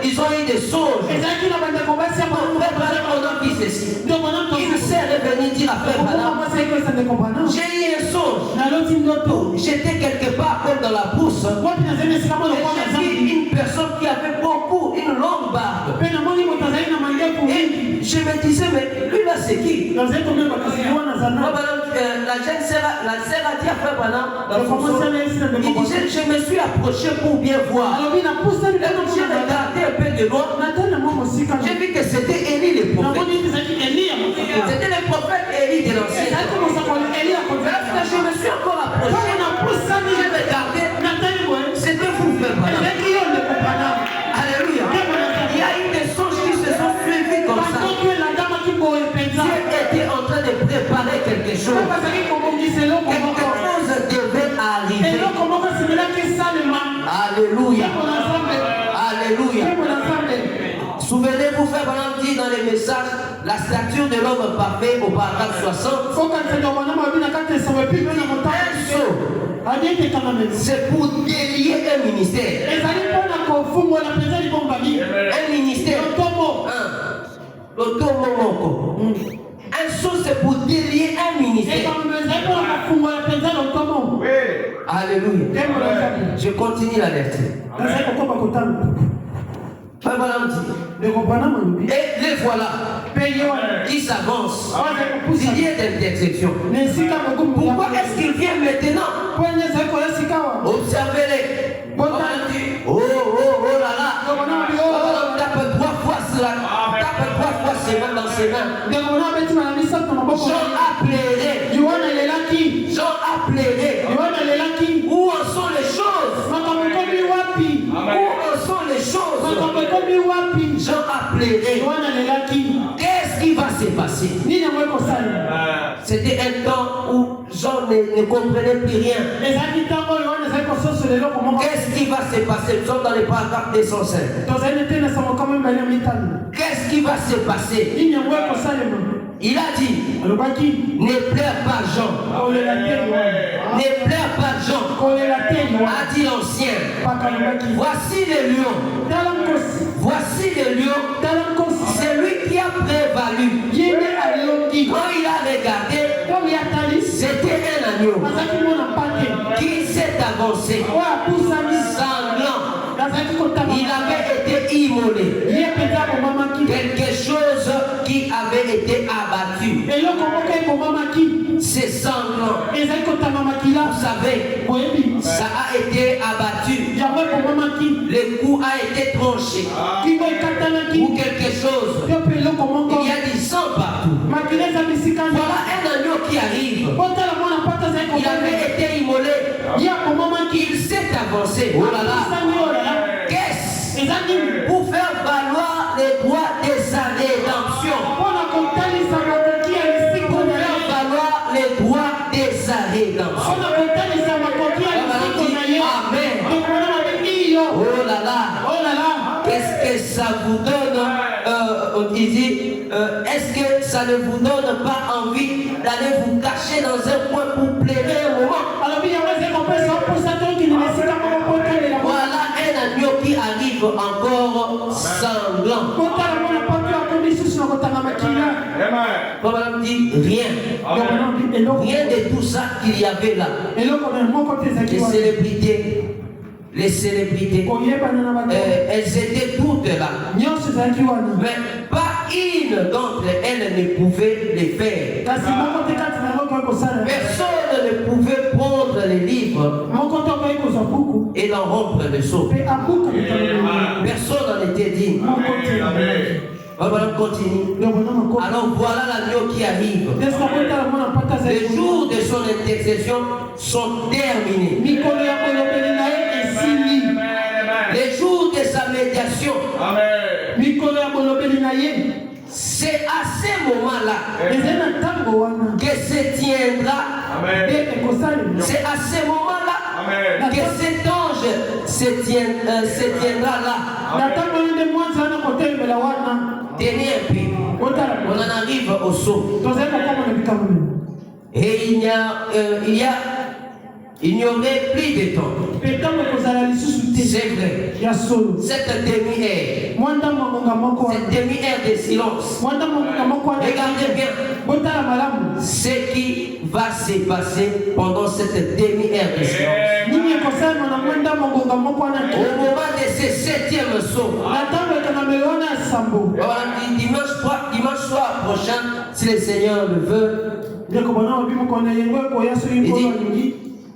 ils ont eu des songes. Frère Branham, on a dit ceci. Il s'est revenu dire à Frère Branham, j'ai eu un songe. J'étais quelque part comme dans la brousse. J'ai vu une personne qui avait une longue barbe. Et je me disais, mais lui là c'est qui? La jeune sœur a dit à Frère Branham, il disait, je me suis approché pour bien voir. J'ai regardé un peu de loin. J'ai vu que c'était Élie le prophète. C'était le prophète Élie de l'Ancien. Lorsque je me suis encore approché, j'ai regardé, c'était vous, Frère Branham. Alléluia. Il y a eu des songes qui se sont suivis comme ça. Dieu était en train de préparer quelque chose. Quelque chose devait arriver. Alléluia. Alléluia. Souvenez-vous, Frère Branham dit dans les messages, la stature de l'homme parfait au paragraphe 60. C'est pour délier un ministère. Un ministère. Un saut, c'est pour délier un ministère. Alléluia. Je continue la lecture. Et les voilà qui s'avancent. Il y a des exceptions. Pourquoi est-ce qu'il vient maintenant? Observez-les. Oh là là. Tape 3 fois cela. Tape 3 fois ses mains dans ses mains. Jean appellerait. Jean appellerait. Où en sont les choses? Où en sont les choses? Jean appellerait. Qu'est-ce qui va se passer? C'était un temps où Jean ne comprenait plus rien. Qu'est-ce qui va se passer? Nous sommes dans les paragraphes 205. Qu'est-ce qui va se passer? Il a dit, ne pleure pas Jean. Ne pleure pas Jean. A dit l'ancien. Voici le lion. Voici le lion. C'est lui qui a prévalu. Quand il a regardé, c'était un agneau qui s'est avancé, sanglant. Il avait été immolé. Quelque chose qui avait été abattu. C'est sanglant. Vous savez, ça a été abattu. Le cou a été tranché. Ou quelque chose. Il y a du sang partout. Voilà un agneau qui arrive. Il avait été immolé. Il s'est avancé. Oh là là. Qu'est-ce? Pour faire valoir les droits de sa rédemption. Pour faire valoir les droits de sa rédemption. Amen. Oh là là. Qu'est-ce que ça vous donne? Il dit, est-ce que ça ne vous donne pas envie d'aller vous cacher dans un coin pour plaider un moment? Voilà un agneau qui arrive encore sanglant. Comme on dit, rien. Rien de tout ça qu'il y avait là. Les célébrités, elles étaient toutes là. Mais pas une d'entre elles ne pouvait les faire. Personne ne pouvait prendre les livres et en rompre le sceau. Personne n'en était digne. On continue. Alors voilà l'agneau qui arrive. Les jours de son intercession sont terminés. Les jours de sa médiation. C'est à ces moments-là que se tiendra. C'est à ces moments-là que cet ange se tiendra là. Tenez un peu. On en arrive au saut. Et il n'y aurait plus de temps. C'est vrai. Cette demi-heure de silence. Regardez bien ce qui va se passer pendant cette demi-heure de silence. Au moment de ce 7e saut, dimanche soir prochain, si le Seigneur le veut,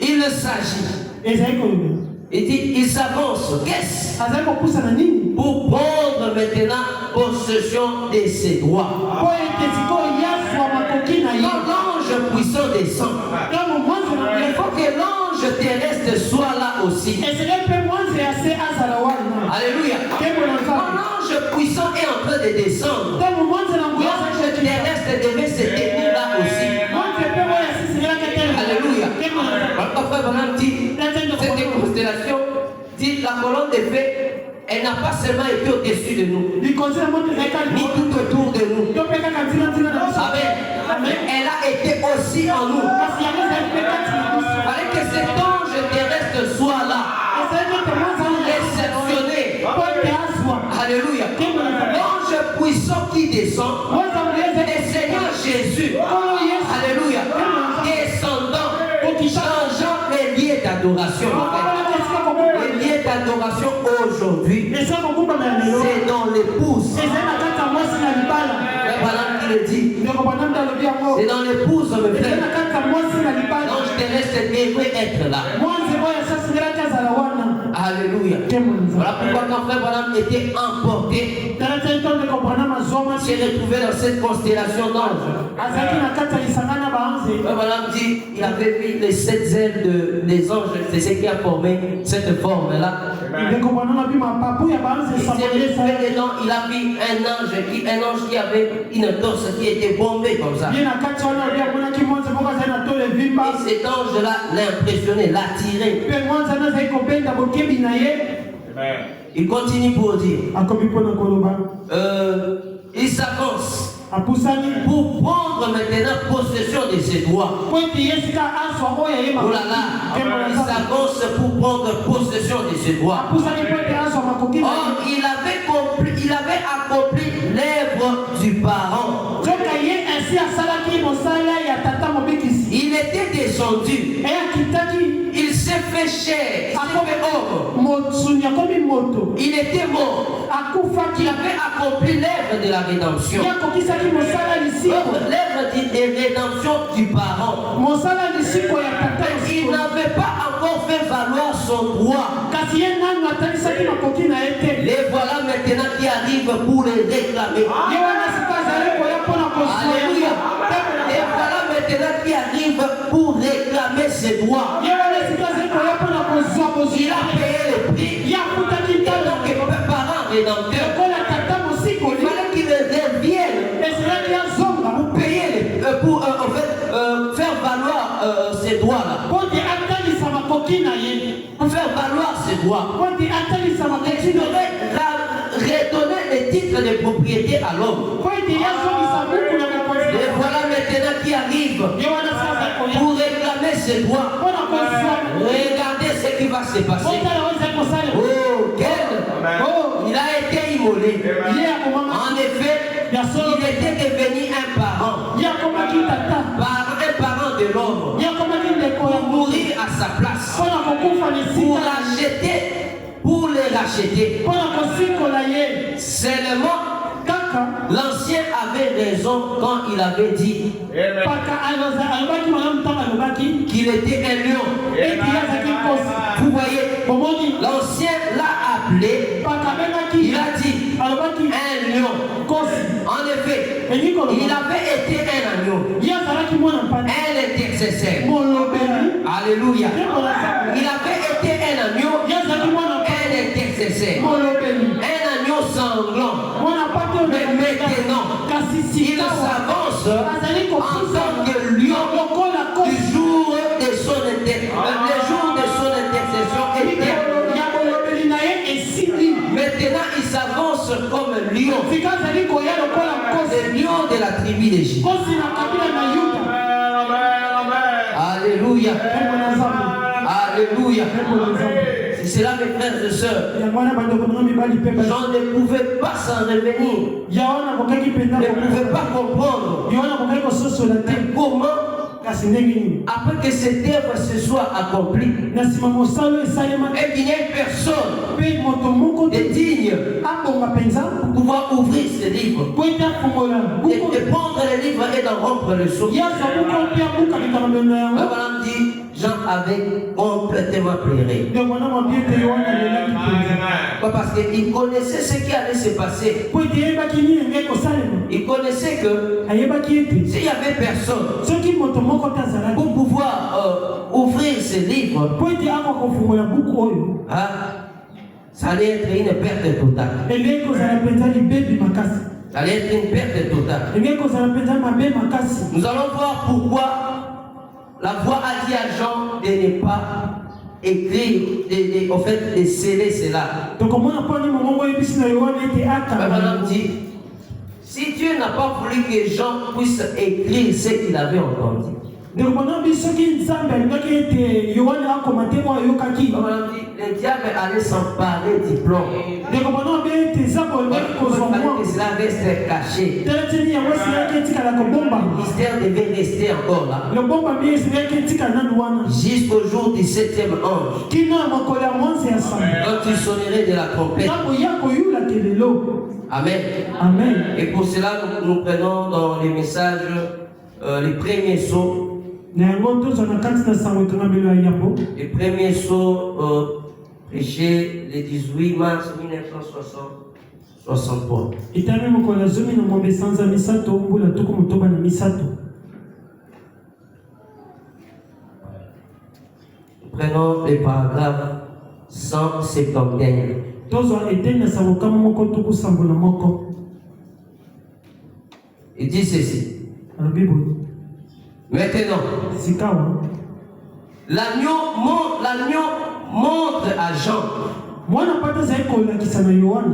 il s'agit. Il dit, il s'avance. Qu'est-ce? Pour prendre maintenant possession de ses droits. Quand l'ange puissant descend, il faut que l'ange terrestre soit là aussi. Alléluia. Quand l'ange puissant est en train de descendre, l'ange terrestre devait se tenir là aussi. Alléluia. Cette constellation dit la colonne de feu, elle n'a pas seulement été au-dessus de nous, ni tout autour de nous. Amen. Elle a été aussi en nous. Il fallait que cet ange terrestre soit là pour réceptionner. Alléluia. L'ange puissant qui descend, le Seigneur Jésus. Alléluia. Descendant, changeant les lieux d'adoration. Les lieux d'adoration aujourd'hui, c'est dans l'épouse. Voilà qui le dit. C'est dans l'épouse, mes frères. L'ange terrestre devrait être là. Alléluia. Voilà pourquoi quand frère Branham était emporté, s'est retrouvé dans cette constellation d'anges. Frère Branham dit il avait mis les 7 ailes des anges, c'est ce qui a formé cette forme-là. Il a mis un ange qui avait une torse qui était bombée comme ça. Et cet ange-là l'a impressionné, l'a tiré. Il continue pour dire il s'avance pour prendre maintenant possession de ses droits. Oh là là, il s'avance pour prendre possession de ses droits. Or, il avait accompli l'œuvre du parent. Il était descendu. Il s'est fait chair. Il était mort. Il avait accompli l'œuvre de la rédemption. L'œuvre de rédemption du parent. Il n'avait pas encore fait valoir son droit. Les voilà maintenant qui arrivent pour les réclamer. Alléluia. Les voilà maintenant qui arrivent pour réclamer ses droits. Il a payé le prix. Et donc, parent rédempteur, il fallait qu'il revienne pour payer, pour faire valoir ses droits-là. Pour faire valoir ses droits. Et il devait redonner les titres de propriété à l'homme. Et voilà maintenant qui arrive pour réclamer ses droits. Regardez ce qui va se passer. Oh, quel! Il a été immolé. En effet, il était devenu un parent. Un parent de l'homme. Pour mourir à sa place. Pour les racheter. Seulement, l'ancien avait raison quand il avait dit qu'il était un lion. Vous voyez, l'ancien l'a appelé, il a dit un lion. En effet, il avait été un agneau, un intercesseur. Alléluia. Il avait été un agneau, un intercesseur, un agneau sanglant. Mais maintenant, il s'avance en tant que lion du jour de son intercession était. Maintenant, il s'avance comme lion. Le lion nom de la tribu d'Égypte. Alléluia. Alléluia. C'est cela, mes frères et sœurs. Jean ne pouvait pas s'en revenir. Ne pouvait pas comprendre. Comment, après que cette œuvre se soit accomplie, et qu'il n'y ait personne de digne pour pouvoir ouvrir ce livre, de prendre le livre et d'en rompre le sceau. Jean avait complètement pleuré. Parce qu'il connaissait ce qui allait se passer. Il connaissait que s'il n'y avait personne pour pouvoir ouvrir ce livre, ça allait être une perte totale. Ça allait être une perte totale. Nous allons voir pourquoi la voix a dit à Jean de ne pas écrire, en fait, de sceller cela. Dit, si Dieu n'a pas voulu que Jean puisse écrire ce qu'il avait entendu, le diable allait s'emparer du plan. Cela reste caché. Le mystère devait rester encore là. Jusqu'au jour du 7e ange. Quand tu sonnerais de la trompette. Amen. Amen. Et pour cela, nous prenons dans les messages les premiers sceaux. Les premiers sceaux prêchés le 18 mars 1963. Prenons les paragraphes 171. Il dit ceci. Maintenant, l'agneau montre à Jean.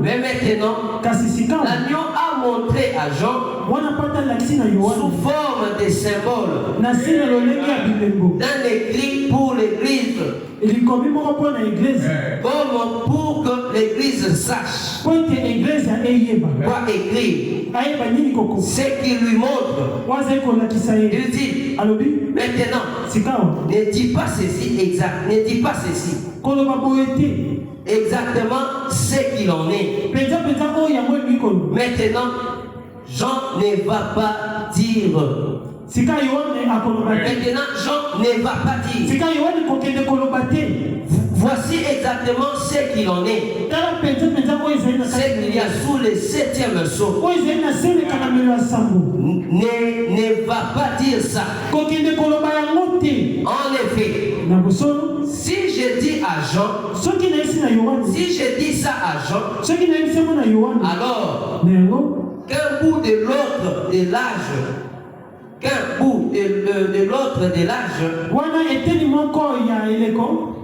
Mais maintenant, l'agneau a montré à Jean sous forme de symbole d'un écrit pour l'église. Comme pour que l'église sache quoi écrire, ce qu'il lui montre. Il dit maintenant, ne dis pas ceci exact, ne dis pas ceci exactement ce qu'il en est. Maintenant, Jean ne va pas dire. Maintenant, Jean ne va pas dire. Voici exactement ce qu'il en est. C'est qu'il y a sous le 7e sceau. Ne va pas dire ça. En effet, si je dis à Jean, si je dis ça à Jean, alors qu'un bout de l'autre de l'âge,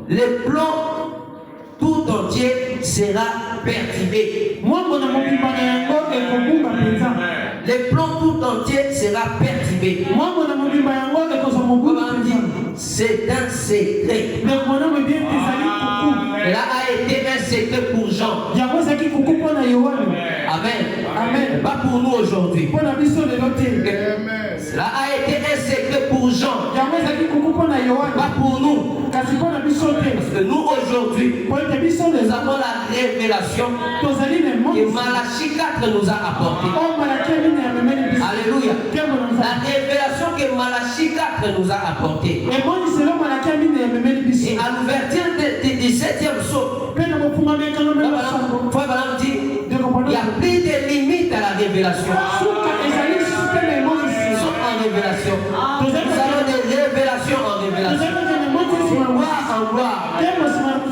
le plan tout entier sera perturbé. Le plan tout entier sera perturbé. C'est un secret. Là a été un secret pour Jean. Amen. Amen. Pas pour nous aujourd'hui. Cela a été un secret pour Jean. Pas pour nous. Parce que nous aujourd'hui, nous avons la révélation que Malachie 4 nous a apportée. Alléluia. La révélation que Malachie 4 nous a apportée. Et à l'ouverture du 7e sceau, il n'y a plus de limite à la révélation. Révélation. Nous avons des révélations en révélation. Gloire en gloire.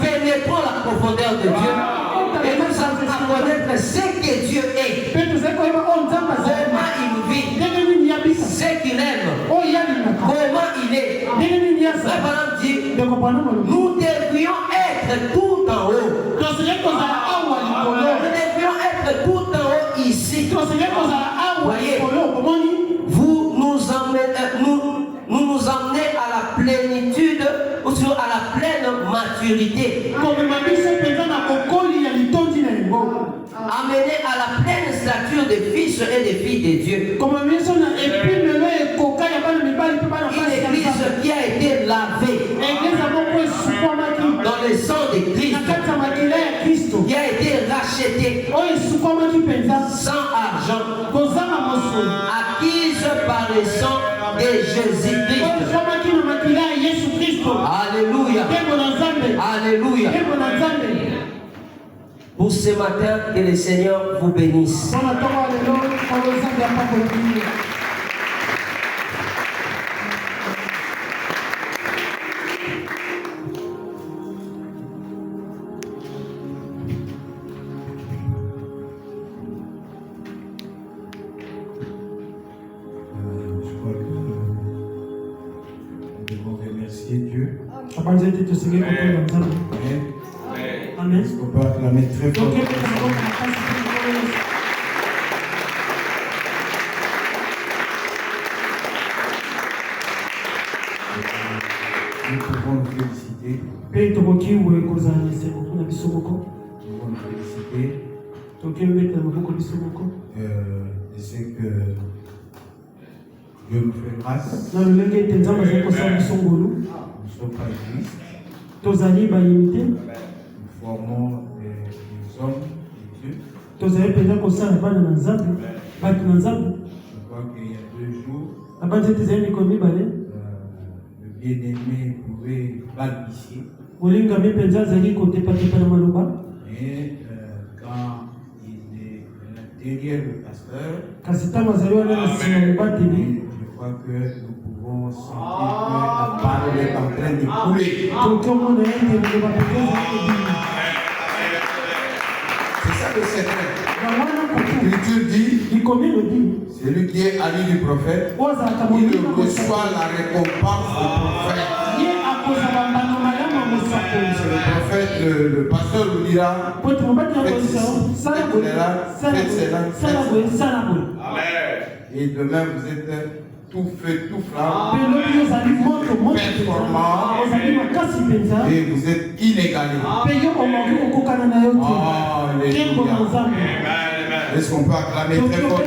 Pénétrons la profondeur de Dieu. Et nous allons connaître ce que Dieu est. Comment il vit. Ce qu'il aime. Comment il est. Nous devrions être tout en haut. Nous devrions être tout en haut ici. Voyez. vous nous emmenez à la plénitude ou sinon à la pleine maturité. Amener à la pleine stature des fils et des filles de Dieu. Une église qui a été lavée dans le sang de Christ, qui a été rachetée sans argent, acquise par le sang de Jésus-Christ. Alléluia. Alléluia. Pour ce matin, que le Seigneur vous bénisse. Dieu. Amen. Est-ce qu'on peut acclamer très fort? Nous pouvons nous féliciter. Nous pouvons nous féliciter. Je sais que Dieu nous fait grâce. Nous ne sommes pas égoïstes. Nous formons des hommes et Dieu. Je crois qu'il y a 2 jours, le bien-aimé pouvait balbutier. Mais quand il est derrière le pasteur, je crois que nous pouvons sentir que la parole est en train de couler. C'est ça le secret. L'Écriture dit, celui qui est ami du prophète, il reçoit la récompense du prophète. C'est le prophète, le pasteur vous dira, faites cela. Et demain vous êtes tout feu, tout flamme, performant, et vous êtes inégalé. Alléluia. Est-ce qu'on peut acclamer très fort?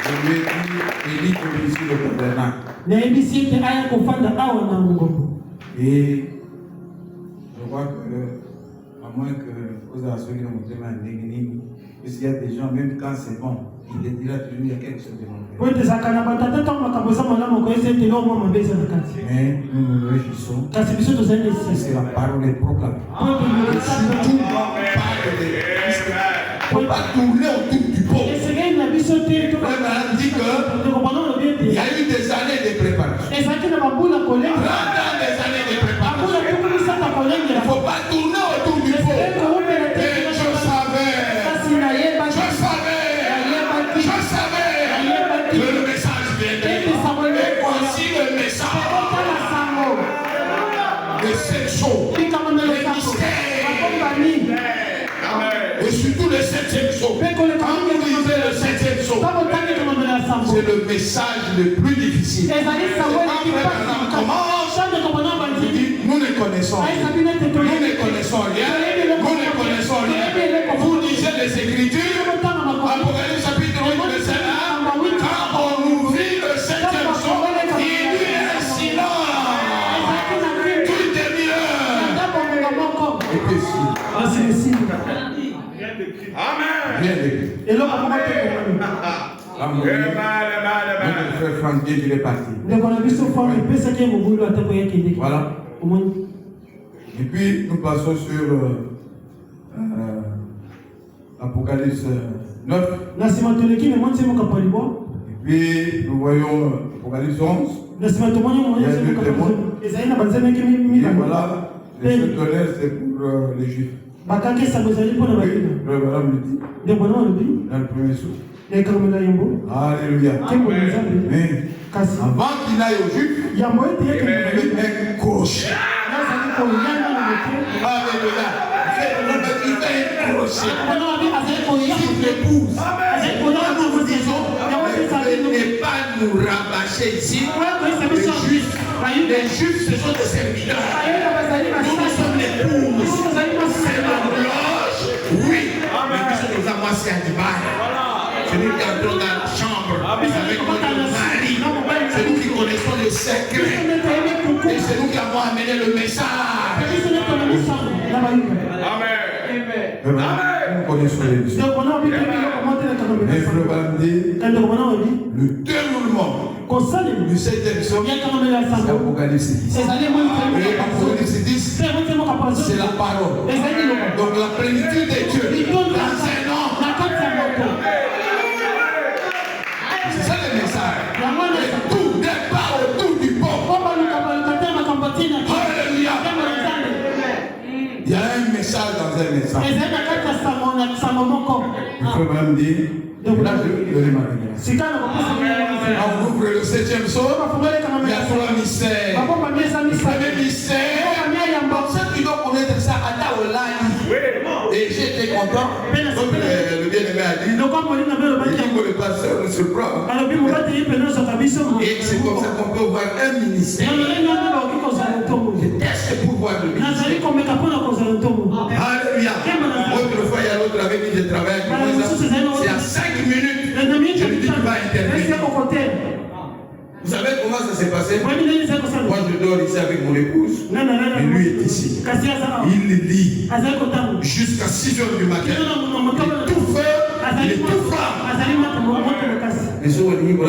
Je lui ai dit, Élie comme ici le tabernacle. Et je crois que, à moins que vous ayez ceux qui ont montré ma négative, parce qu'il y a des gens, même quand c'est bon, il est déjà toujours, il y a quelque chose de mauvais. Mais nous nous réjouissons parce que la parole est proclamée. Et surtout, il ne faut pas tourner autour du pot. Le dit qu'il y a eu des années de préparation. 30 ans des années de préparation. Il ne faut pas tourner autour du pot. Et je savais que le message viendrait. Et voici le message de cette chose, le mystère. Et surtout le 7e jour. Quand vous lisez le 7e jour, c'est le message le plus difficile. On commence, vous dites, nous ne connaissons rien. Nous ne connaissons rien. Vous lisez les Écritures, Apocalypse chapitre 8, verset 1. Quand on ouvrit le 7e jour, il y a un silence. Tout est mieux. Et puis si. Amen. Bien écrit. Et là, notre frère Franck dit qu'il est parti. Voilà. Et puis nous passons sur Apocalypse 9. Et puis nous voyons Apocalypse 11. Il y a 2 témoins. Et voilà, les feux tonnerres, c'est pour les Juifs. Oui, le bonhomme le dit. Dans le premier souffle. Alléluia. Mais avant qu'il aille au Juif, il met un coche. Alléluia. il va accrocher. S'il t'épouse, nous disons, ne pas nous rabâcher ici. Les juifs, ce sont des serviteurs. Nous sommes les épouses. C'est l'horloge. Oui. Mais puisque nous avons assez à Dubaï. C'est nous qui entrons dans la chambre avec notre mari. C'est nous qui connaissons le secret. Et c'est nous qui avons amené le message. Amen. Nous connaissons les messages. Le déroulement du 7e psaume, c'est Apocalypse 10. Et Apocalypse 10, c'est la parole. Donc la plénitude de Dieu dans un homme. C'est ça le message. Et tout départ autour du peuple. Alléluia. Il y a un message dans un message. Il faut même dire, là je vais donner ma révélation. On ouvre le 7e psaume, il y a 3 mystères. Le premier mystère, ceux qui doivent connaître ça, Ata Olani. Et j'étais content. Donc le bien-aimé a dit, il dit que le pasteur ne se prend. Et c'est comme ça qu'on peut voir un ministère. Je teste pour voir le ministère. Alléluia. Autrefois, il y a l'autre avec qui je travaille. C'est à 5 minutes. Je lui dis, tu vas intervenir. Vous savez comment ça s'est passé? Moi, je dors ici avec mon épouse. Et lui est ici. Il lit jusqu'à 6 h du matin. Il est tout feu, il est tout froid. Et si on dit, moi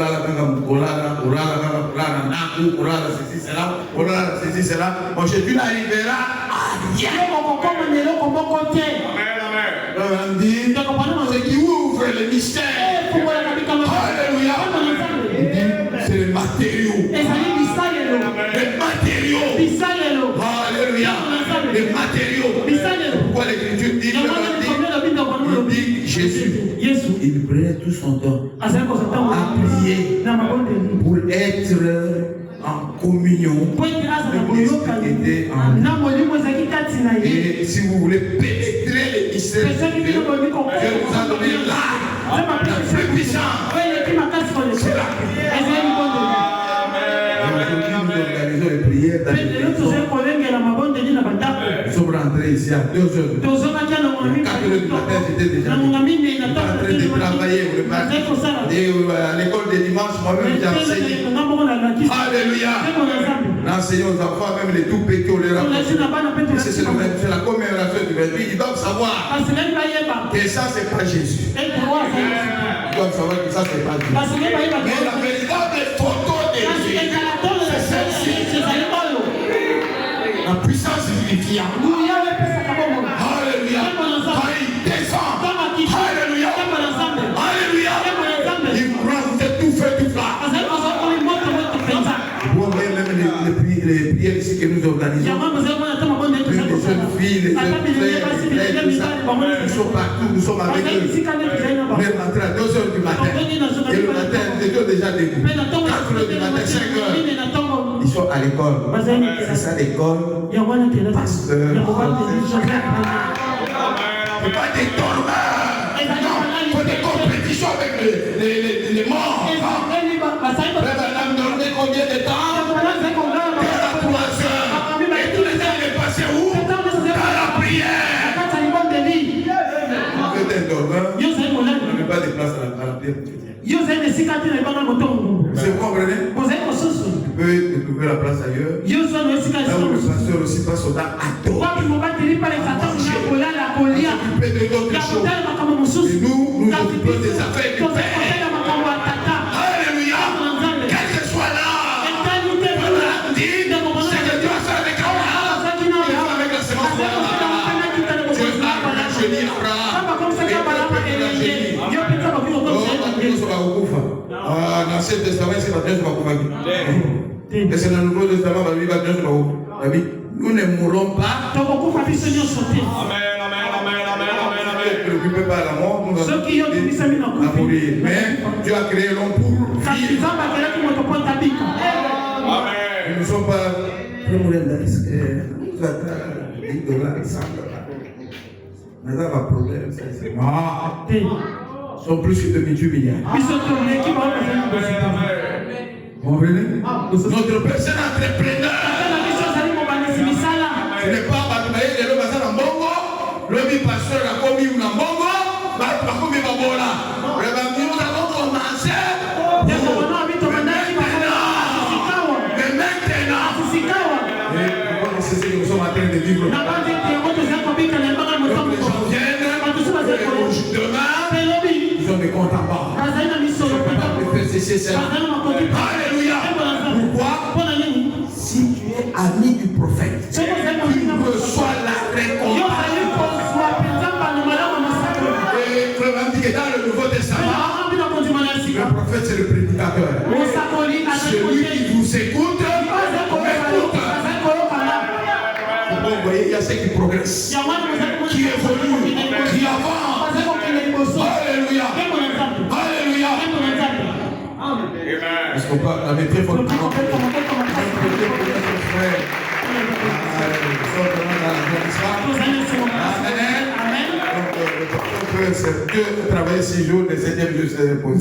je dis, n'arrivera à rien. C'est qui ouvre le mystère. Alléluia. C'est le matériau. Les matériaux. Alléluia. Les matériaux. Pourquoi l'écriture dit Jésus, il prenait tout son temps à prier pour être en communion. Et si vous voulez pénétrer les mystères de Dieu, Dieu nous a donné l'âme la plus puissante. C'est la prière. Nous organisons les prières dans les maisons. Nous sommes rentrés ici à 2 h. 4 h du matin, j'étais déjà en train de travailler au repas. Et à l'école de dimanche, moi-même j'ai enseigné. Alléluia. L'enseignant aux enfants, même les tout petits, on les rappelle. C'est la commémoration du 28. Ils doivent savoir que ça, c'est pas Jésus. Ils doivent savoir que ça, c'est pas Jésus. Mais la véritable photo de Jésus, c'est celle-ci. La puissance vivifiante. Alléluia. Quand il descend. Alléluia. Alléluia. Il prend tout feu, tout flamme. Vous voyez même les prières ici que nous organisons. Les jeunes filles, les jeunes frères, ils sont partout, nous sommes avec eux. On est rentré à 2 h du matin. Et le matin, nous étions déjà debout. 4 h du matin, 5 h. Ils sont à l'école. C'est ça l'école. Pasteur. C'est pas des dormeurs. Non, il faut des compétitions avec les morts. Madame dormait combien de temps? 3 heures. Et tous les temps, il est passé où? Dans la prière. Vous êtes un dormeur. Vous n'avez pas de place à la prière. Vous comprenez? Tu peux trouver la place ailleurs. Là où le pasteur aussi passe au temps adore. S'occuper de d'autres choses. Et nous occupons des affaires du Père. Alléluia. Quel que soit là. C'est que Dieu a fait avec Abraham. Dieu a fait avec la semence d'Abraham. Dieu a fait la génie Abraham. Dans l'Ancien Testament, c'est pas Dieu qui va vous. Et c'est dans le Nouveau Testament, nous ne mourrons pas. Amen, amen, amen, amen, amen. Ne vous préoccupez pas à la mort, nous allons mourir. Mais Dieu a créé l'homme pour vivre. Amen. Nous ne sommes pas mourir dans risque. Mais ça va problème, c'est moi. Sont plus que 28 milliards. Notre personne entrepreneur. Ce n'est pas le pasteur a commis une bongo, nous avons commencé. Mais maintenant, c'est ce que nous sommes en train de vivre. Les gens viennent, demain, ils ont des comptes en bas. Alléluia. Pourquoi? Si tu es ami du prophète, tu reçois la récompense. Et dans le Nouveau Testament, le prophète c'est le prédicateur. Celui qui vous écoute, m'écoute. Vous voyez, il y a ceux qui progressent, qui évoluent, qui avancent. Alléluia. Alléluia. Est-ce qu'on peut la mettre très fort? C'est que travailler 6 jours, le 7e jour s'est reposé.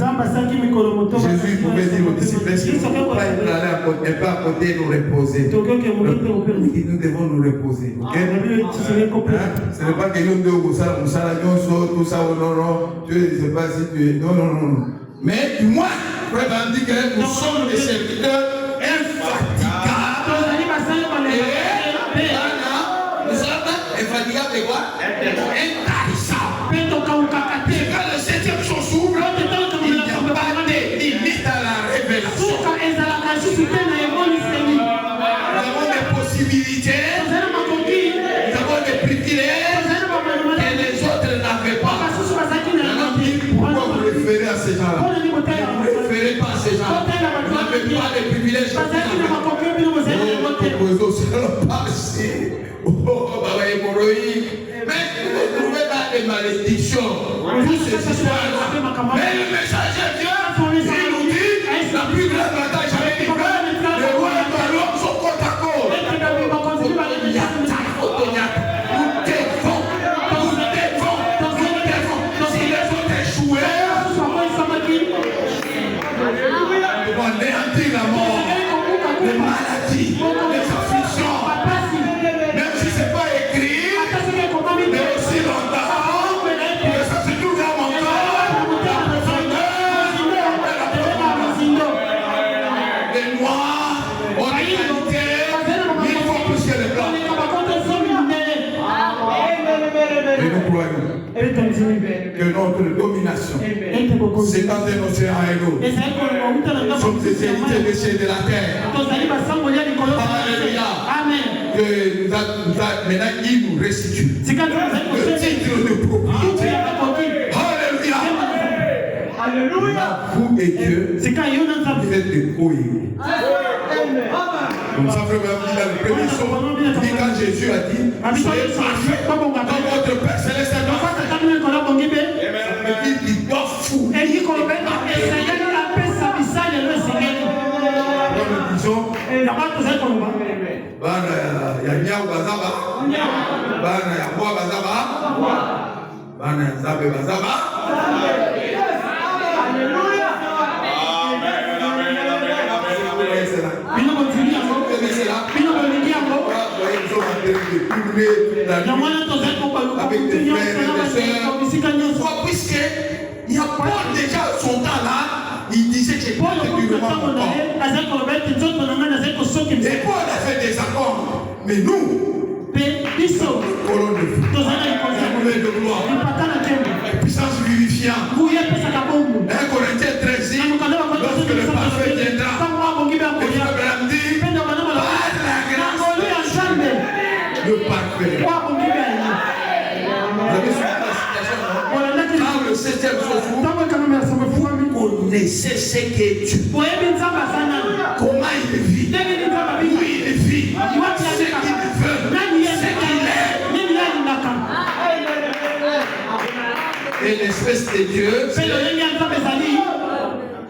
Jésus pouvait dire aux disciples, si nous ne pouvons pas aller à côté nous reposer. Nous devons nous reposer. Okay? Ce n'est pas que nous devons tout ça, non, non. Je ne sais pas si tu es. Non. Mais du moins, frère Van dit que nous sommes des serviteurs infatigables. Nous sommes infatigables de quoi? Intarissables. Et quand le 7e jour s'ouvre, il n'y a pas de limite à la révélation. Nous avons des possibilités, nous avons des privilèges que les autres n'avaient pas. Pourquoi vous référez à ces gens-là? Vous ne référez pas à ces gens-là. Vous n'avez pas de privilèges. Mais vous trouvez dans des malédictions, toutes ces histoires-là. Mais le messager vient, il nous dit, la plus grande bataille jamais livrée, les rois et les rois sont côte à côte. Nous devons. Si les autres échouent, nous devons anéantir la mort, les maladies, les afflictions. Même si ce n'est pas écrit, mais aussi longtemps, que ça se trouve dans mon corps, la profondeur, les noirs, ont des qualités, 1000 fois plus que les blancs. Et nous croyons que notre domination, c'est dans un océan et l'eau. Nous sommes des héritiers des cieux de la terre. Alléluia. Que maintenant il nous restitue le titre de propriété. Alléluia. Vous et Dieu, vous êtes des co-héros. Comme ça, frère, dans le premier psaume, quand Jésus a dit, soyez parfaits dans votre Père Céleste. Ça veut dire qu'il doit fouiller. Nous disons, bana ya nyau bazaba, bana ya bois bazaba, bana ya zabe bazaba. Alléluia. Avec des frères et des sœurs, puisque il y a Paul déjà son temps là, il disait que Paul était durement mon temps. Et Paul a fait des accords, mais nous, colonne de feu, de gloire, puissance vivifiante. 1 Corinthiens 13 dit, lorsque le parfait viendra, et Abraham dit, par la grâce, le parfait. Vous avez suivi la situation, non? Quand le 7e jour s'ouvre, vous connaissez ce qu'est Dieu. Comment il vit, où il vit, ce qu'il veut, ce qu'il est. Et l'espèce de Dieu,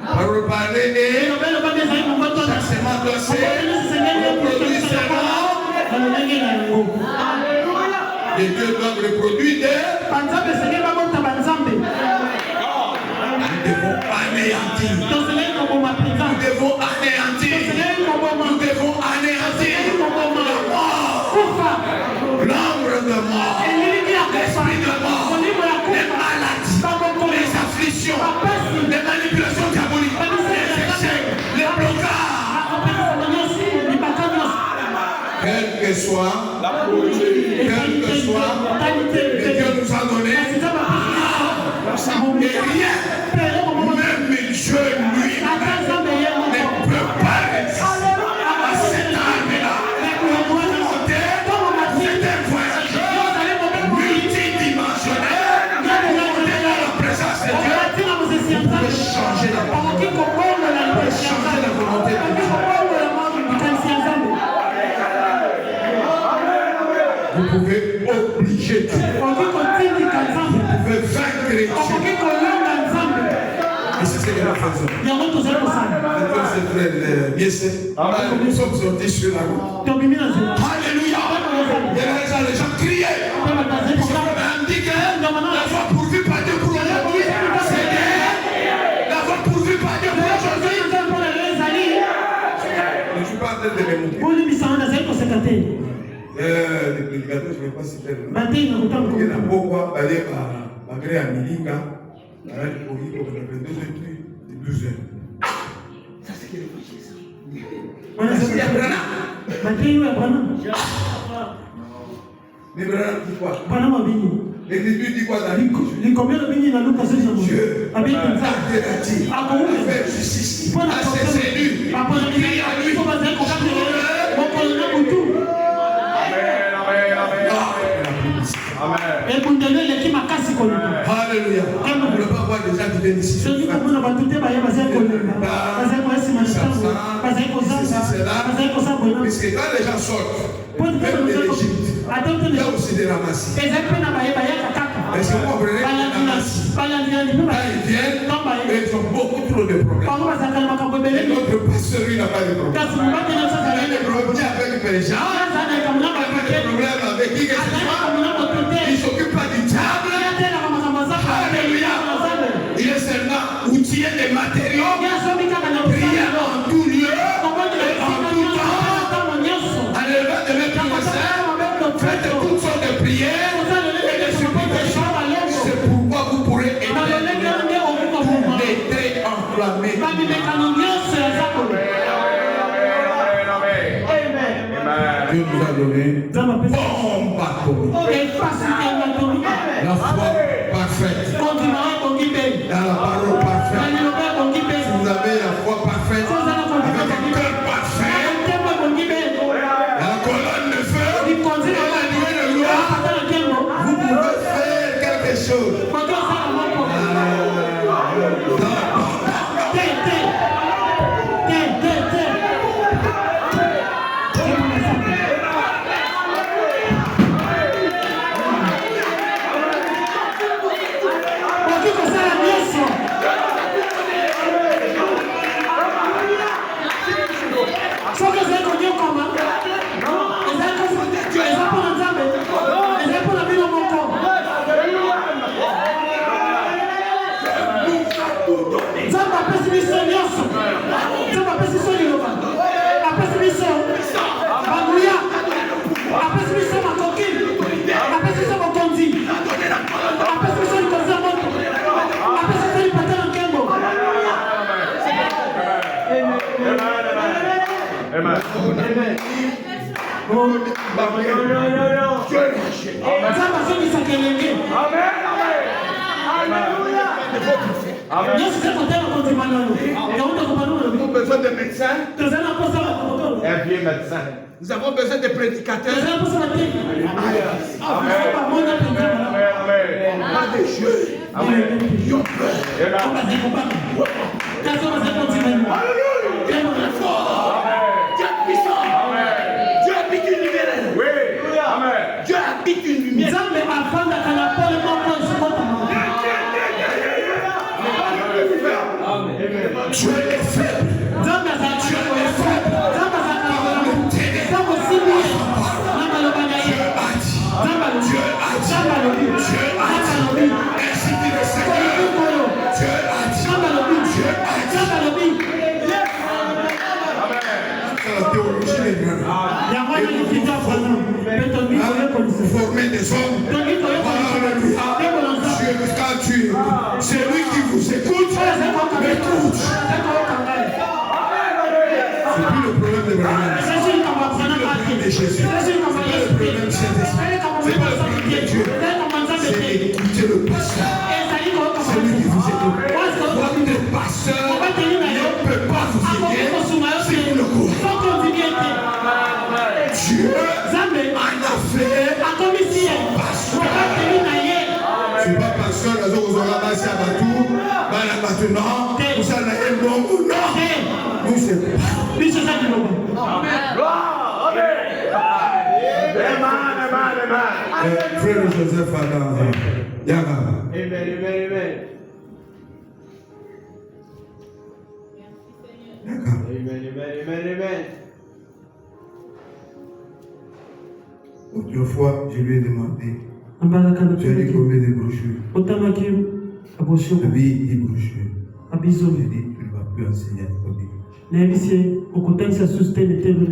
parole parlée et chaque semence doit se reproduire seulement. Les deux doivent reproduire des... Nous devons anéantir. Nous devons anéantir. Nous devons anéantir l'ombre de mort, l'esprit de mort, les maladies, les afflictions, les manipulations diaboliques, les échecs, les blocages. Quel que soit ce que Dieu nous a donné, et rien, même Dieu lui-même, ne peut pas résister à cette arme-là. C'est un voyage multidimensionnel. Monter dans la présence de Dieu, vous pouvez changer la volonté de Dieu. Vous pouvez obliger Dieu. Vous pouvez vaincre Dieu. Et c'est ce que nous faisons. Nous sommes sortis sur la route. Alléluia. Il y a les gens criaient. On dit que la foi pourvue par Dieu pour aujourd'hui, c'est la foi pourvue par Dieu pour aujourd'hui. Je ne suis pas en train de me moquer. Les prédicateurs, je ne vais pas citer le nom. Il y a beaucoup aller à Milinga. Il y a ça, c'est qu'il L'écriture dit quoi dans Dieu a fait justice à ses élus. Il crie à lui. Alléluia. Vous ne pouvez pas voir des gens qui viennent ici. Puisque quand les gens sortent, même de l'Égypte, il y a aussi des ramassis. Est-ce que vous comprenez? Quand ils viennent, ils ont beaucoup trop de problèmes. Et notre pasteur, il n'a pas de problème. Il a des problèmes avec les gens. Il a des problèmes avec qui que ce soit. Il ne s'occupe pas du diable. Alléluia. Il est seulement outillé des matériaux. Prière en tout lieu. En tout temps. Alléluia. De même que faites toutes sortes de prières et de supplications. C'est pourquoi vous pourrez être très enflammés. Dieu nous a donné bombe atomique. La foi parfaite. Dans la parole parfaite. Si vous avez la foi parfaite, avec un cœur parfait, la colonne de feu, et la nuée de gloire, vous pouvez faire quelque chose. Nous avons besoin de médecins. Un vieux médecin. Nous avons besoin de prédicateurs. Pas de jeux. Ils ont peur. Dieu est fort. Dieu est puissant. Dieu habite une lumière. Dieu habite une lumière. Dieu est faible. Dieu Quand tu c'est lui qui vous écoute, m'écoute. C'est plus le problème de Brahman. C'est plus le problème de Jésus. C'est pas le problème de Saint-Esprit. C'est pas le problème de Dieu. C'est écouter le pasteur. C'est lui qui vous écoute. Votre pasteur ne peut pas vous aider si vous le croyez. Dieu en a fait son pasteur. C'est pas pasteur, vous aurez passé à Batou, maintenant, vous allez un bon ou non. Nous, c'est frère Joseph Adam, Yaga. Amen. Autrefois, je lui ai demandé, tu as dit combien de brochures? Oui, 10 brochures. J'ai dit, tu ne vas plus enseigner à l'école.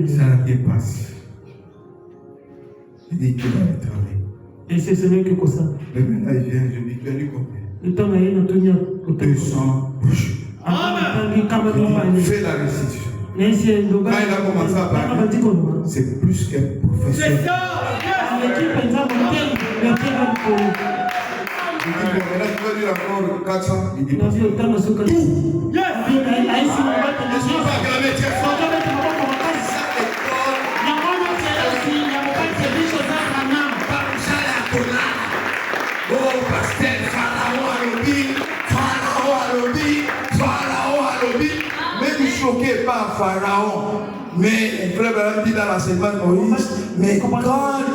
Ça n'a rien passé. J'ai dit, tu vas aller travailler. Mais maintenant, il vient, je dis, tu as dit combien? 200 brochures. Fais la restitution. Quand il a commencé à parler, c'est plus qu'un professeur. C'est ça! Il dit, maintenant tu vas dire encore 400. Il dit, tout! Je ne suis pas acclamé très fort. Oh, pasteur, Pharaon Alobi, même choqué par Pharaon. Mais frère Branham dit dans la semaine Moïse, mais quand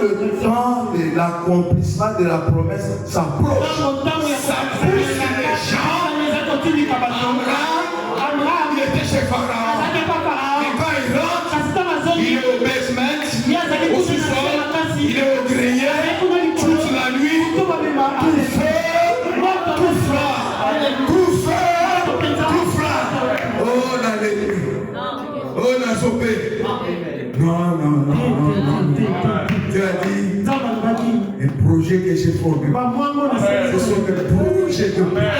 le temps de l'accomplissement de la promesse s'approche, ça pousse les gens. Abraham, il était chez Pharaon. Et quand il rentre, il est au basement, au sous-sol, il est au grenier, toute la nuit, tout feu, tout froid. Oh, l'alléluia. Oh, la sopé. Non. Tu as dit, les projets que j'ai formés, ce sont des projets de paix,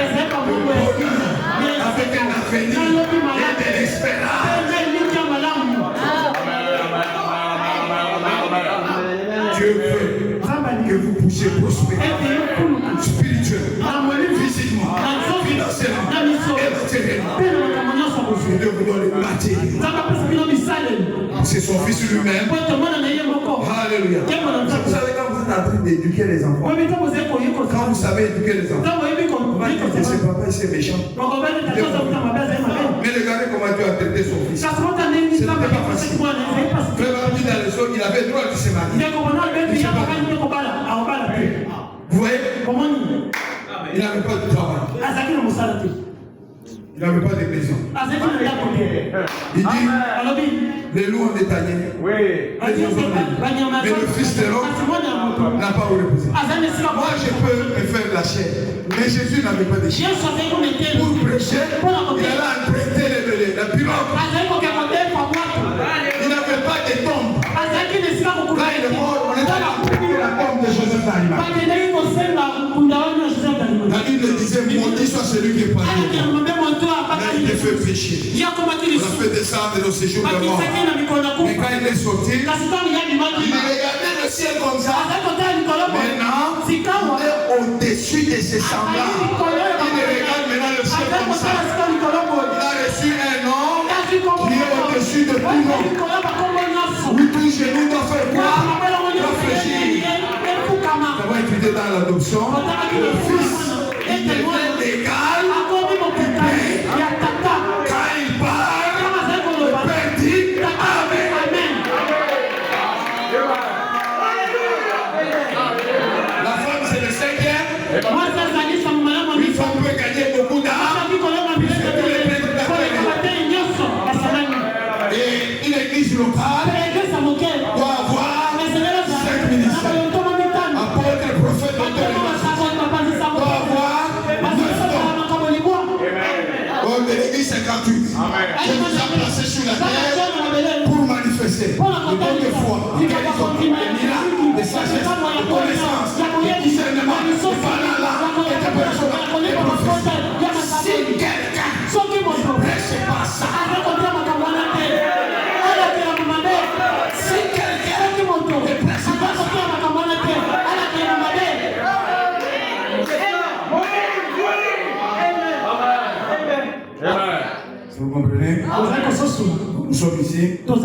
avec un avenir et de l'espérance. Dieu veut que vous puissiez prospérer spirituellement, physiquement, financièrement et matériellement. Dieu vous donne le matériel. C'est son fils lui-même. Alléluia. Vous savez, quand vous êtes en train d'éduquer les enfants, quand vous savez éduquer les enfants, vous allez dire que ce papa c'est méchant. Mais regardez comment Dieu a traité son fils. Ce n'était pas facile. Frère dit dans les autres, il avait le droit de se marier. Vous voyez? Il n'avait pas de travail. Il n'avait pas de maison. Il dit, les loups ont détaillé. Mais le fils de l'homme n'a pas où reposer. Moi, je peux me faire la chair. Mais Jésus n'avait pas de chair. Pour prêcher, il allait emprunter la pirogue. Il n'avait pas de tombe. Quand il est mort, on est allé emprunter la tombe de Joseph d'Arimathie. La Bible disait, maudit soit celui qui est parmi nous. Il a fait pécher. On a fait descendre nos séjours de mort. Mais quand il est sorti, il a regardé le ciel comme ça. Maintenant, il est au-dessus de ses semblables. Il regarde maintenant le ciel comme ça. Il a reçu un nom qui est au-dessus de tout nom. Où tout genou doit faire quoi? Réfléchir. Ça va étudier dans l'adoption. Le fils, il devient légal. Une femme peut gagner beaucoup d'argent. Et une église locale doit avoir 5 ministères. Apôtre, prophète, docteur, doit avoir 9 dons. Comme de l'église 58. Je vous ai placé sur la terre pour manifester le don de foi, de guérison, de miracles, de sagesse, de connaissance, de discernement, de parler là, et de personnes. Vous comprenez? Nous sommes ici. Nous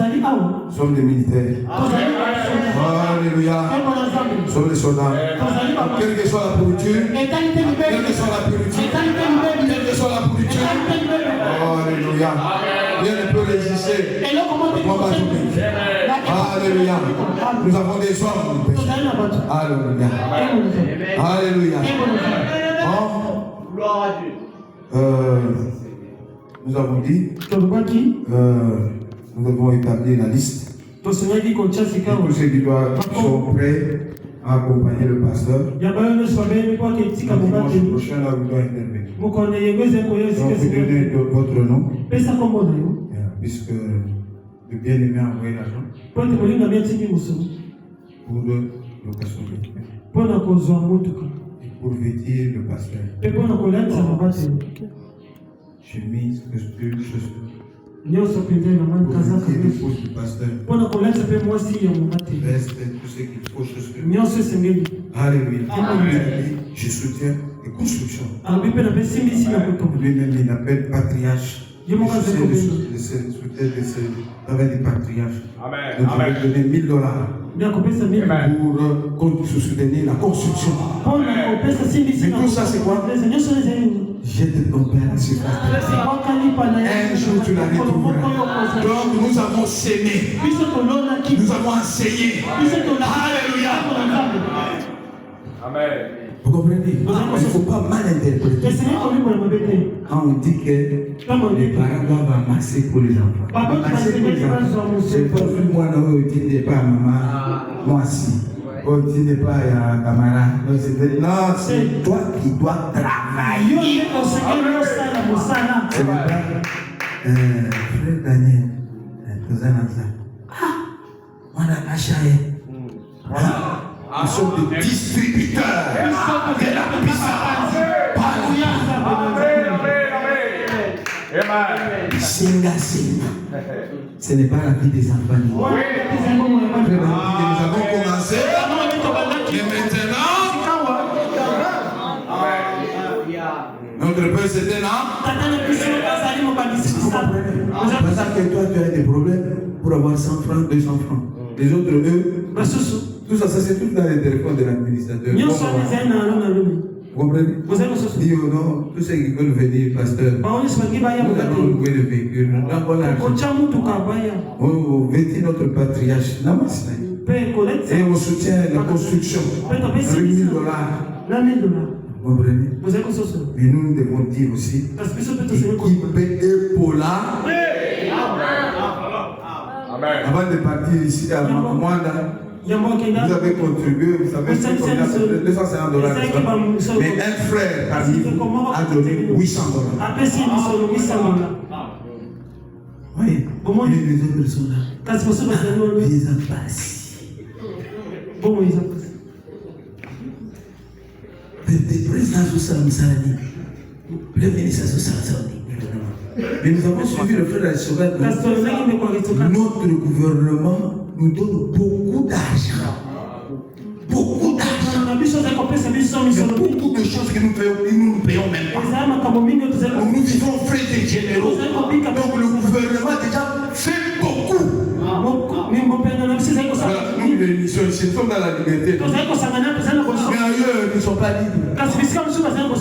sommes des militaires. Alléluia. Nous sommes des soldats. Quelle que soit la pourriture, quelle que soit la pourriture, quelle que soit la pourriture. Alléluia. Rien ne peut résister. Alléluia. Nous avons des hommes. Alléluia. Alléluia. Gloire à Dieu. Nous avons dit, nous devons établir la liste. Tous ceux qui sont prêts à accompagner le pasteur. Dimanche prochain, là, vous doit intervenir. Donc, vous donnez votre nom. Puisque le bien-aimé a envoyé l'argent pour location de et pour vêtir le pasteur. Chemise, costume, chaussures. Pour vêtir l'épouse du pasteur. Veste, tout ce qu'il faut, chaussures. Alléluia. Je soutiens les constructions. Lui-même, il appelle patriarche. Je soutiens de ce travail des patriarches. Donc, je vais donner $1000 pour soutenir la construction. Mais tout ça, c'est quoi? J'ai de ton père à ce un jour, tu la retrouveras. Donc, nous avons sémé. Nous avons enseigné. Alléluia. Amen. Vous comprenez? Il ne faut pas mal interpréter. Quand on dit que les parents doivent amasser pour les enfants. Amasser pour les enfants. C'est pas tout moi, non, tu n'es pas maman. Moi, si. Tu n'es pas camarade. Non, c'est toi qui dois travailler. C'est pas frère Daniel. On a acheté. Nous sommes des distributeurs de la puissance. Singa. Ce n'est pas la vie des enfants. Nous avons commencé. Et maintenant, notre père c'était là. C'est pour ça que toi tu as des problèmes pour avoir 100 francs, 200 francs. Les autres, eux, tout ça, c'est tout dans les téléphones de l'administrateur. Vous comprenez? Dis au nom, tous ceux qui veulent venir, pasteur, nous allons louer le véhicule, nous avons l'argent. On vêtit notre patriarche, et on soutient la construction avec $1000. Vous comprenez? Mais nous devons dire aussi, équipe Ebola. Avant de partir ici à Mwanda, vous avez contribué, vous savez, $250. Mais un frère parmi vous a donné $800. Oui, les autres sont là. Ils ont passé. Le président Soussalam Salani, le ministre Soussalam Salani. Mais nous avons suivi le frère Al-Shogat. Notre gouvernement nous donne beaucoup d'argent. Beaucoup d'argent. Il y a beaucoup de choses que nous ne payons même pas. Nous vivons frais et généraux. Donc le gouvernement déjà fait beaucoup. Voilà, nous les sommes dans la liberté. Mais ailleurs, nous ne sommes pas libres.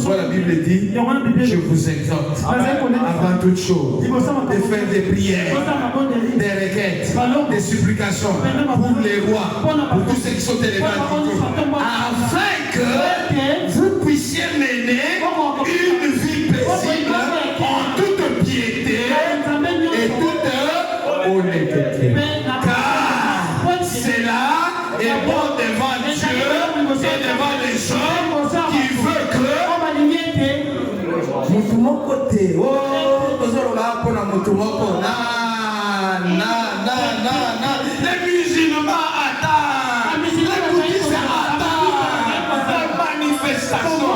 Voilà, la Bible dit, je vous exhorte avant toute chose de faire des prières, des requêtes, des supplications pour les rois, pour tous ceux qui sont élevés afin que vous puissiez mener une vie paisible en toute piété et toute honnêteté. Car cela est bon devant Dieu et devant les hommes qui veut que côté. Oh, les musulmans attendent. Les bouddhistes attendent. La manifestation.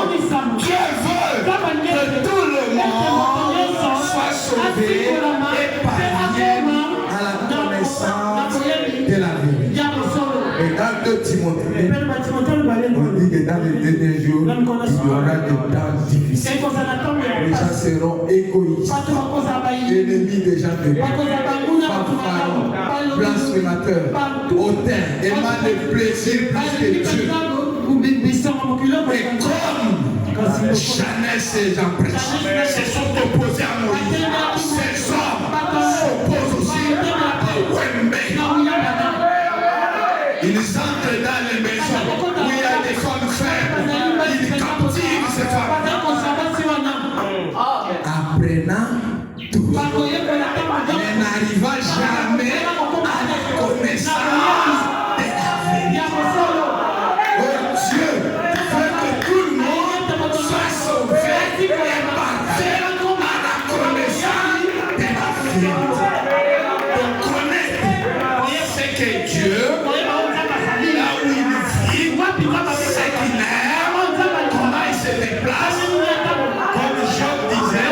Dieu veut que tout le monde soit sauvé et parvienne à la connaissance de la vérité. Et dans 2 Timothée, on dit que dans les derniers jours, il y aura aura des temps difficiles. Les gens seront égoïstes, ennemis des gens de Dieu, fanfarons, blasphémateurs, hautains, aimant le plaisir plus que Dieu. Et comme Chanel s'est empressé, se sont opposés à Moïse. Ces hommes s'opposent aussi à Wembe. Ils entrent dans les maisons où il y a des femmes faibles. Ils captivent ces femmes. Apprenant tout. Mais n'arrivant jamais à la connaissance de la vérité. Oh Dieu, veut que tout le monde soit sauvé et parfait à la connaissance de la vérité. Pour connaître ce que Dieu, là où il vit, ce qu'il aime, comment il se déplace. Comme Job disait,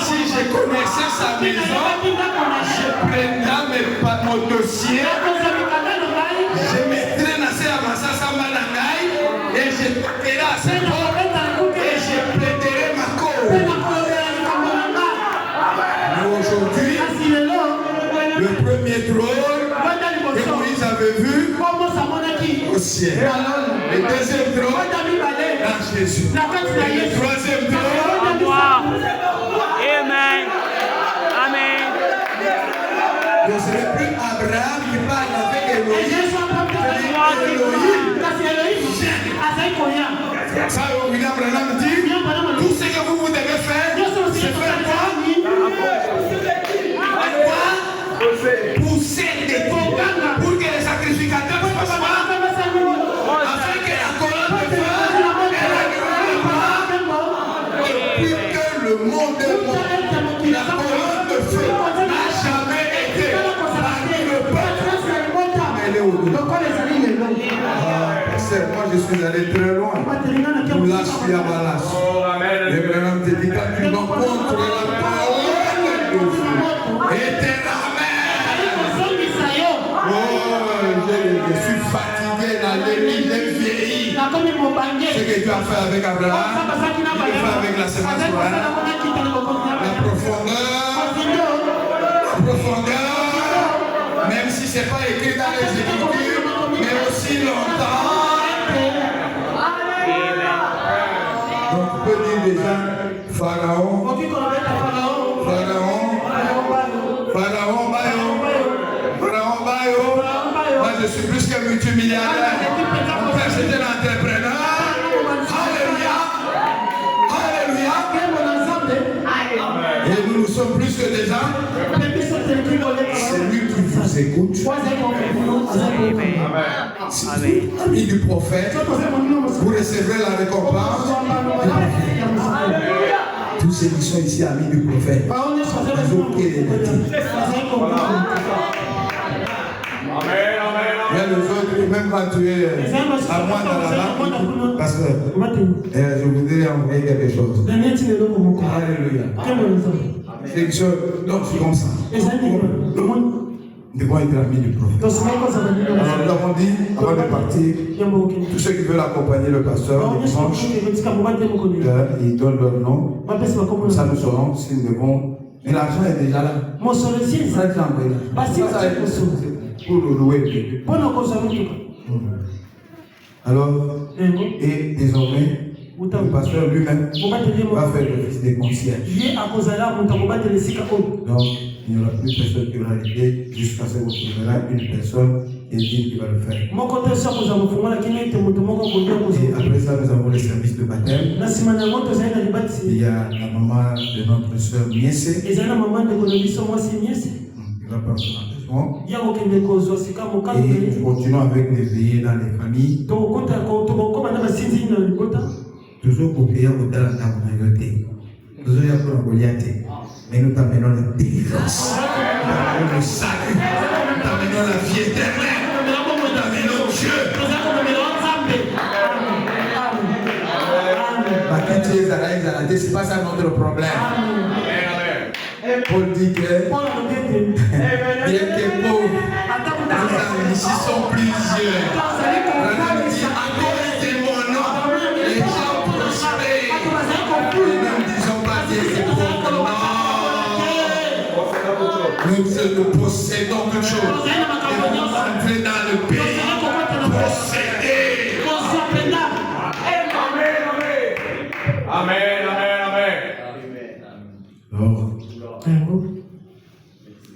si je connaissais sa maison, je prendrais mon dossier, je mettrais dans sa malangaï et je toquerai à ses portes et je plaiderai ma cause. Mais aujourd'hui, le premier trône que Moïse avait vu au ciel, le deuxième trône dans Jésus, et le troisième trône. Amen. Amen. Ce n'est plus Abraham qui parle avec Elohim. Ça, William Branham dit, tout ce que vous devez faire, c'est faire quoi? Pousser des trous pour que les sacrificateurs puissent voir, afin que la colonne de feu et puis que le monde est mort. La colonne de feu n'a jamais été parmi le peuple. Elle est au-delà. Moi je suis allé très loin. Nous lâchons à Balas. Le Branham te dit quand tu rencontres la colonne de feu éternellement. Oh, je suis fatigué d'aller j'ai vieilli. Ce que tu as fait avec Abraham, tu le fais avec la semence royale. La profondeur, même si ce n'est pas écrit dans les Écritures, mais aussi longtemps. Donc tu peux dire déjà Pharaon, moi je suis plus qu'un multimilliardaire. Mon père c'était un entrepreneur. Alléluia. Et nous sommes plus que des gens. C'est lui qui vous écoute. Si vous êtes ami du prophète, vous recevrez la récompense. Tous ceux qui sont ici amis du prophète, vous autres les mais les autres, même quand tu es à moi dans la banque, parce que je voudrais envoyer quelque chose. Alléluia. Quelque chose, donc c'est comme ça. Nous devons être amis du prophète. Alors nous avons dit, avant de partir, tous ceux qui veulent accompagner le pasteur, les dimanches, ils donnent leur nom. Comme ça nous saurons si nous devons. Mais l'argent est déjà là. Pour le louer. Alors, et désormais, le pasteur lui-même va faire l'office des concierges. Donc, il n'y aura plus personne qui va arriver jusqu'à ce que vous trouverez une personne qui est digne qui va le faire. Et après ça, nous avons le service de baptême. Il y a la maman de notre soeur Miesse. Il va prendre son engagement. Et nous continuons avec les veillées dans les familles. Toujours pour payer au talent dans la communauté. Toujours y a pour Goliath. Mais nous t'amenons la délivrance. Nous t'amenons le salut. Nous t'amenons la vie éternelle. Nous t'amenons Dieu. C'est pas ça notre problème. Paul dit que bien que pauvres, nous ici sont plusieurs. On dit à cause de mon nom, les gens prospèrent.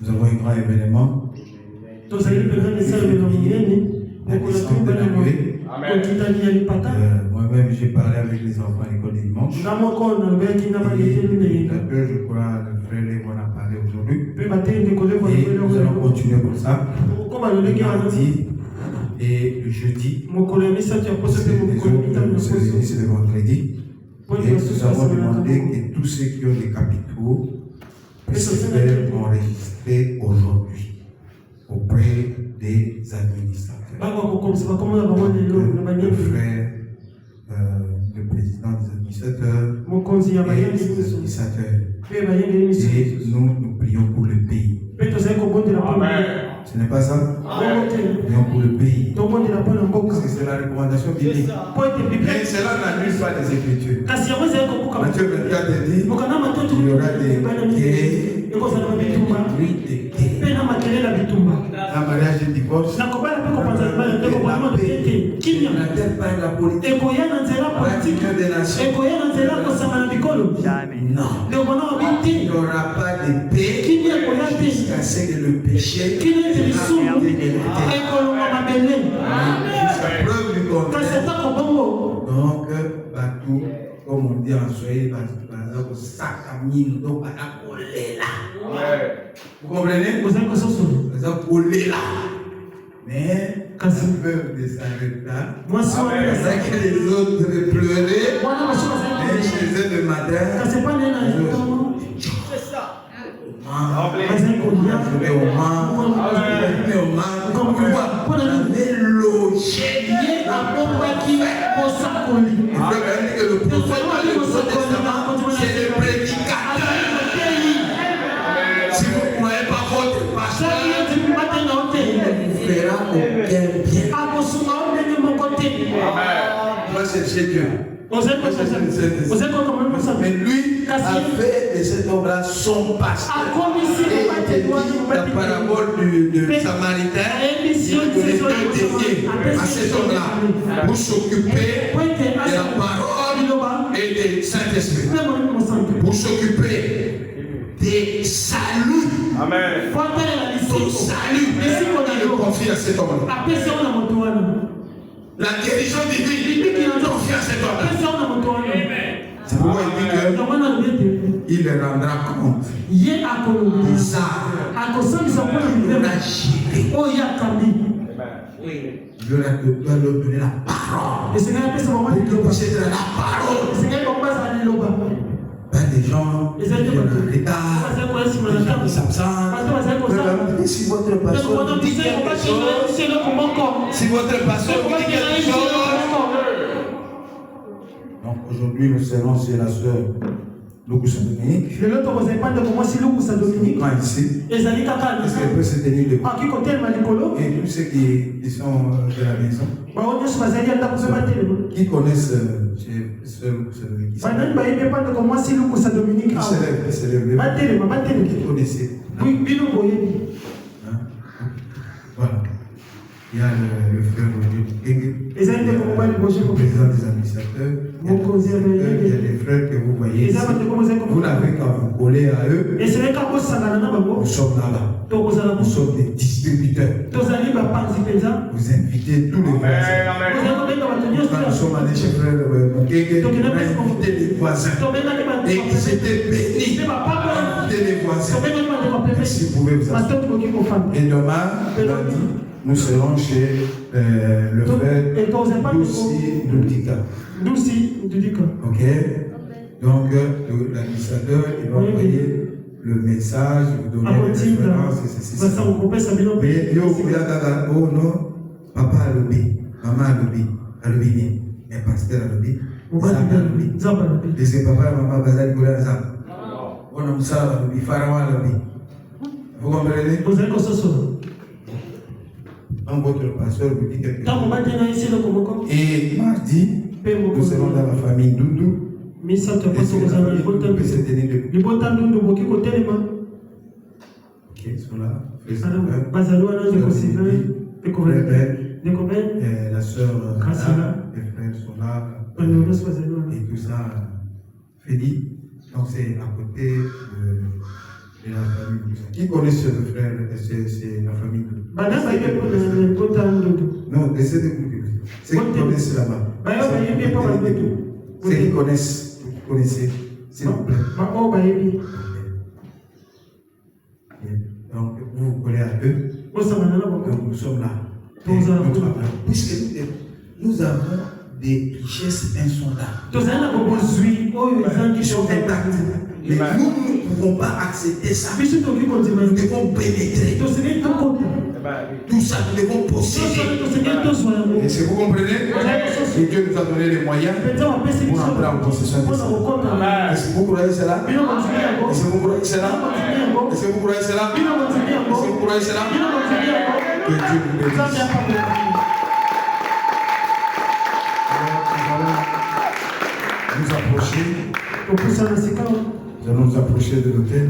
Nous avons un grand événement. Moi-même, j'ai parlé avec les enfants à l'école du dimanche. Je crois le frère Léon a parlé aujourd'hui. Et nous allons continuer comme ça. Le mardi et le jeudi. C'est le vendredi. Et nous avons demandé que tous ceux qui ont des capitaux puissent se faire enregistrer aujourd'hui auprès des administrateurs. Le frère, le président des administrateurs et les administrateurs. Et nous prions pour le pays. Amen. Ce n'est pas ça? Nous prions pour le pays. Parce que c'est la recommandation biblique. Mais cela n'annule pas les Écritures. Matthieu 24 dit qu'il y aura des guerres, un mariage de divorce, la tête pas la politique, des nations. Non. Il n'y aura pas de paix jusqu'à ce que le péché jusqu'à preuve du contraire. Donc, bateau, comme on dit en Swahili, bateau, sac à mine, donc bateau collé là. Vous comprenez? Bateau collé là. Mais, quand ils peuvent s'arrêter là, c'est que les autres pleuraient, et chez eux le matin, c'est ça. C'est le prédicateur. Si vous ne croyez pas votre pasteur, il ne fera aucun bien. Moi, c'est Dieu. Mais lui a fait de cet homme-là son pasteur. Et la parabole du Samaritain, il donnait un denier à cet homme-là pour s'occuper de la parole et du Saint-Esprit. Pour s'occuper des saluts. Amen. Son salut, il le confie à cet homme-là. La guérison divine, il confie à cet homme-là. C'est pourquoi il dit qu'il le rendra compte. Bizarre. Dieu doit leur donner la parole. Pour qu'il puisse être la parole. Pas des gens qui sont en retard, des gens qui s'absentent. Si votre pasteur dit quelque chose, si votre pasteur dit quelque chose. Donc aujourd'hui, nous serons chez la sœur Lukusa Dominique. Quand ici, est-ce qu'elle peut se tenir debout? Et tous ceux qui sont de la maison, qui connaissent sœur Lukusa Dominique, qui se lève, qui connaissent. Voilà. Il y a le frère Roger Kenge, le président des administrateurs, il y a les frères que vous voyez ici. Vous n'avez qu'à vous coller à eux. Nous sommes là-bas. Nous sommes des distributeurs. Vous invitez tous les voisins. Quand nous sommes allés chez frère Kenge, on a invité les voisins. Et ils étaient bénis. Inviter les voisins. Si vous pouvez vous asseoir. Et demain, lundi, nous serons chez le frère Douci Doudika. Ok? Donc, l'administrateur, il va envoyer le message, vous donner les références et ceci. Mais, oh non, papa a lobby, maman a lobby, mais pasteur a lobby, et c'est papa et maman bazar de Gola Zab. On a ça a lobby, Pharaon a lobby. Vous comprenez? Quand votre pasteur vous dit quelque chose. Et mardi, nous serons dans la famille Doudou. Et c'est la famille Doudou peut se tenir debout. Ok, ils sont là. La soeur, les frères sont là. Et tout ça, Félix. Donc c'est à côté Et la famille. Qui connaissent le frère? C'est la famille. Non, essayez de vous dire. Ceux qui connaissent là-bas. Ceux qui connaissent, vous connaissez, s'il vous plaît. Donc, vous vous collez à eux. Donc, nous sommes là. Puisque nous avons des richesses insondables. Qui sont intactes. Mais nous ne pouvons pas accepter ça. Nous devons pénétrer. Tout ça, nous devons posséder. Et si vous comprenez, et Dieu nous a donné les moyens pour entrer en possession de ça. Est-ce que vous croyez cela? Est-ce que vous croyez cela? Est-ce que vous croyez cela? Est-ce que vous croyez cela? Que Dieu vous bénisse. Nous allons nous approcher de l'autel.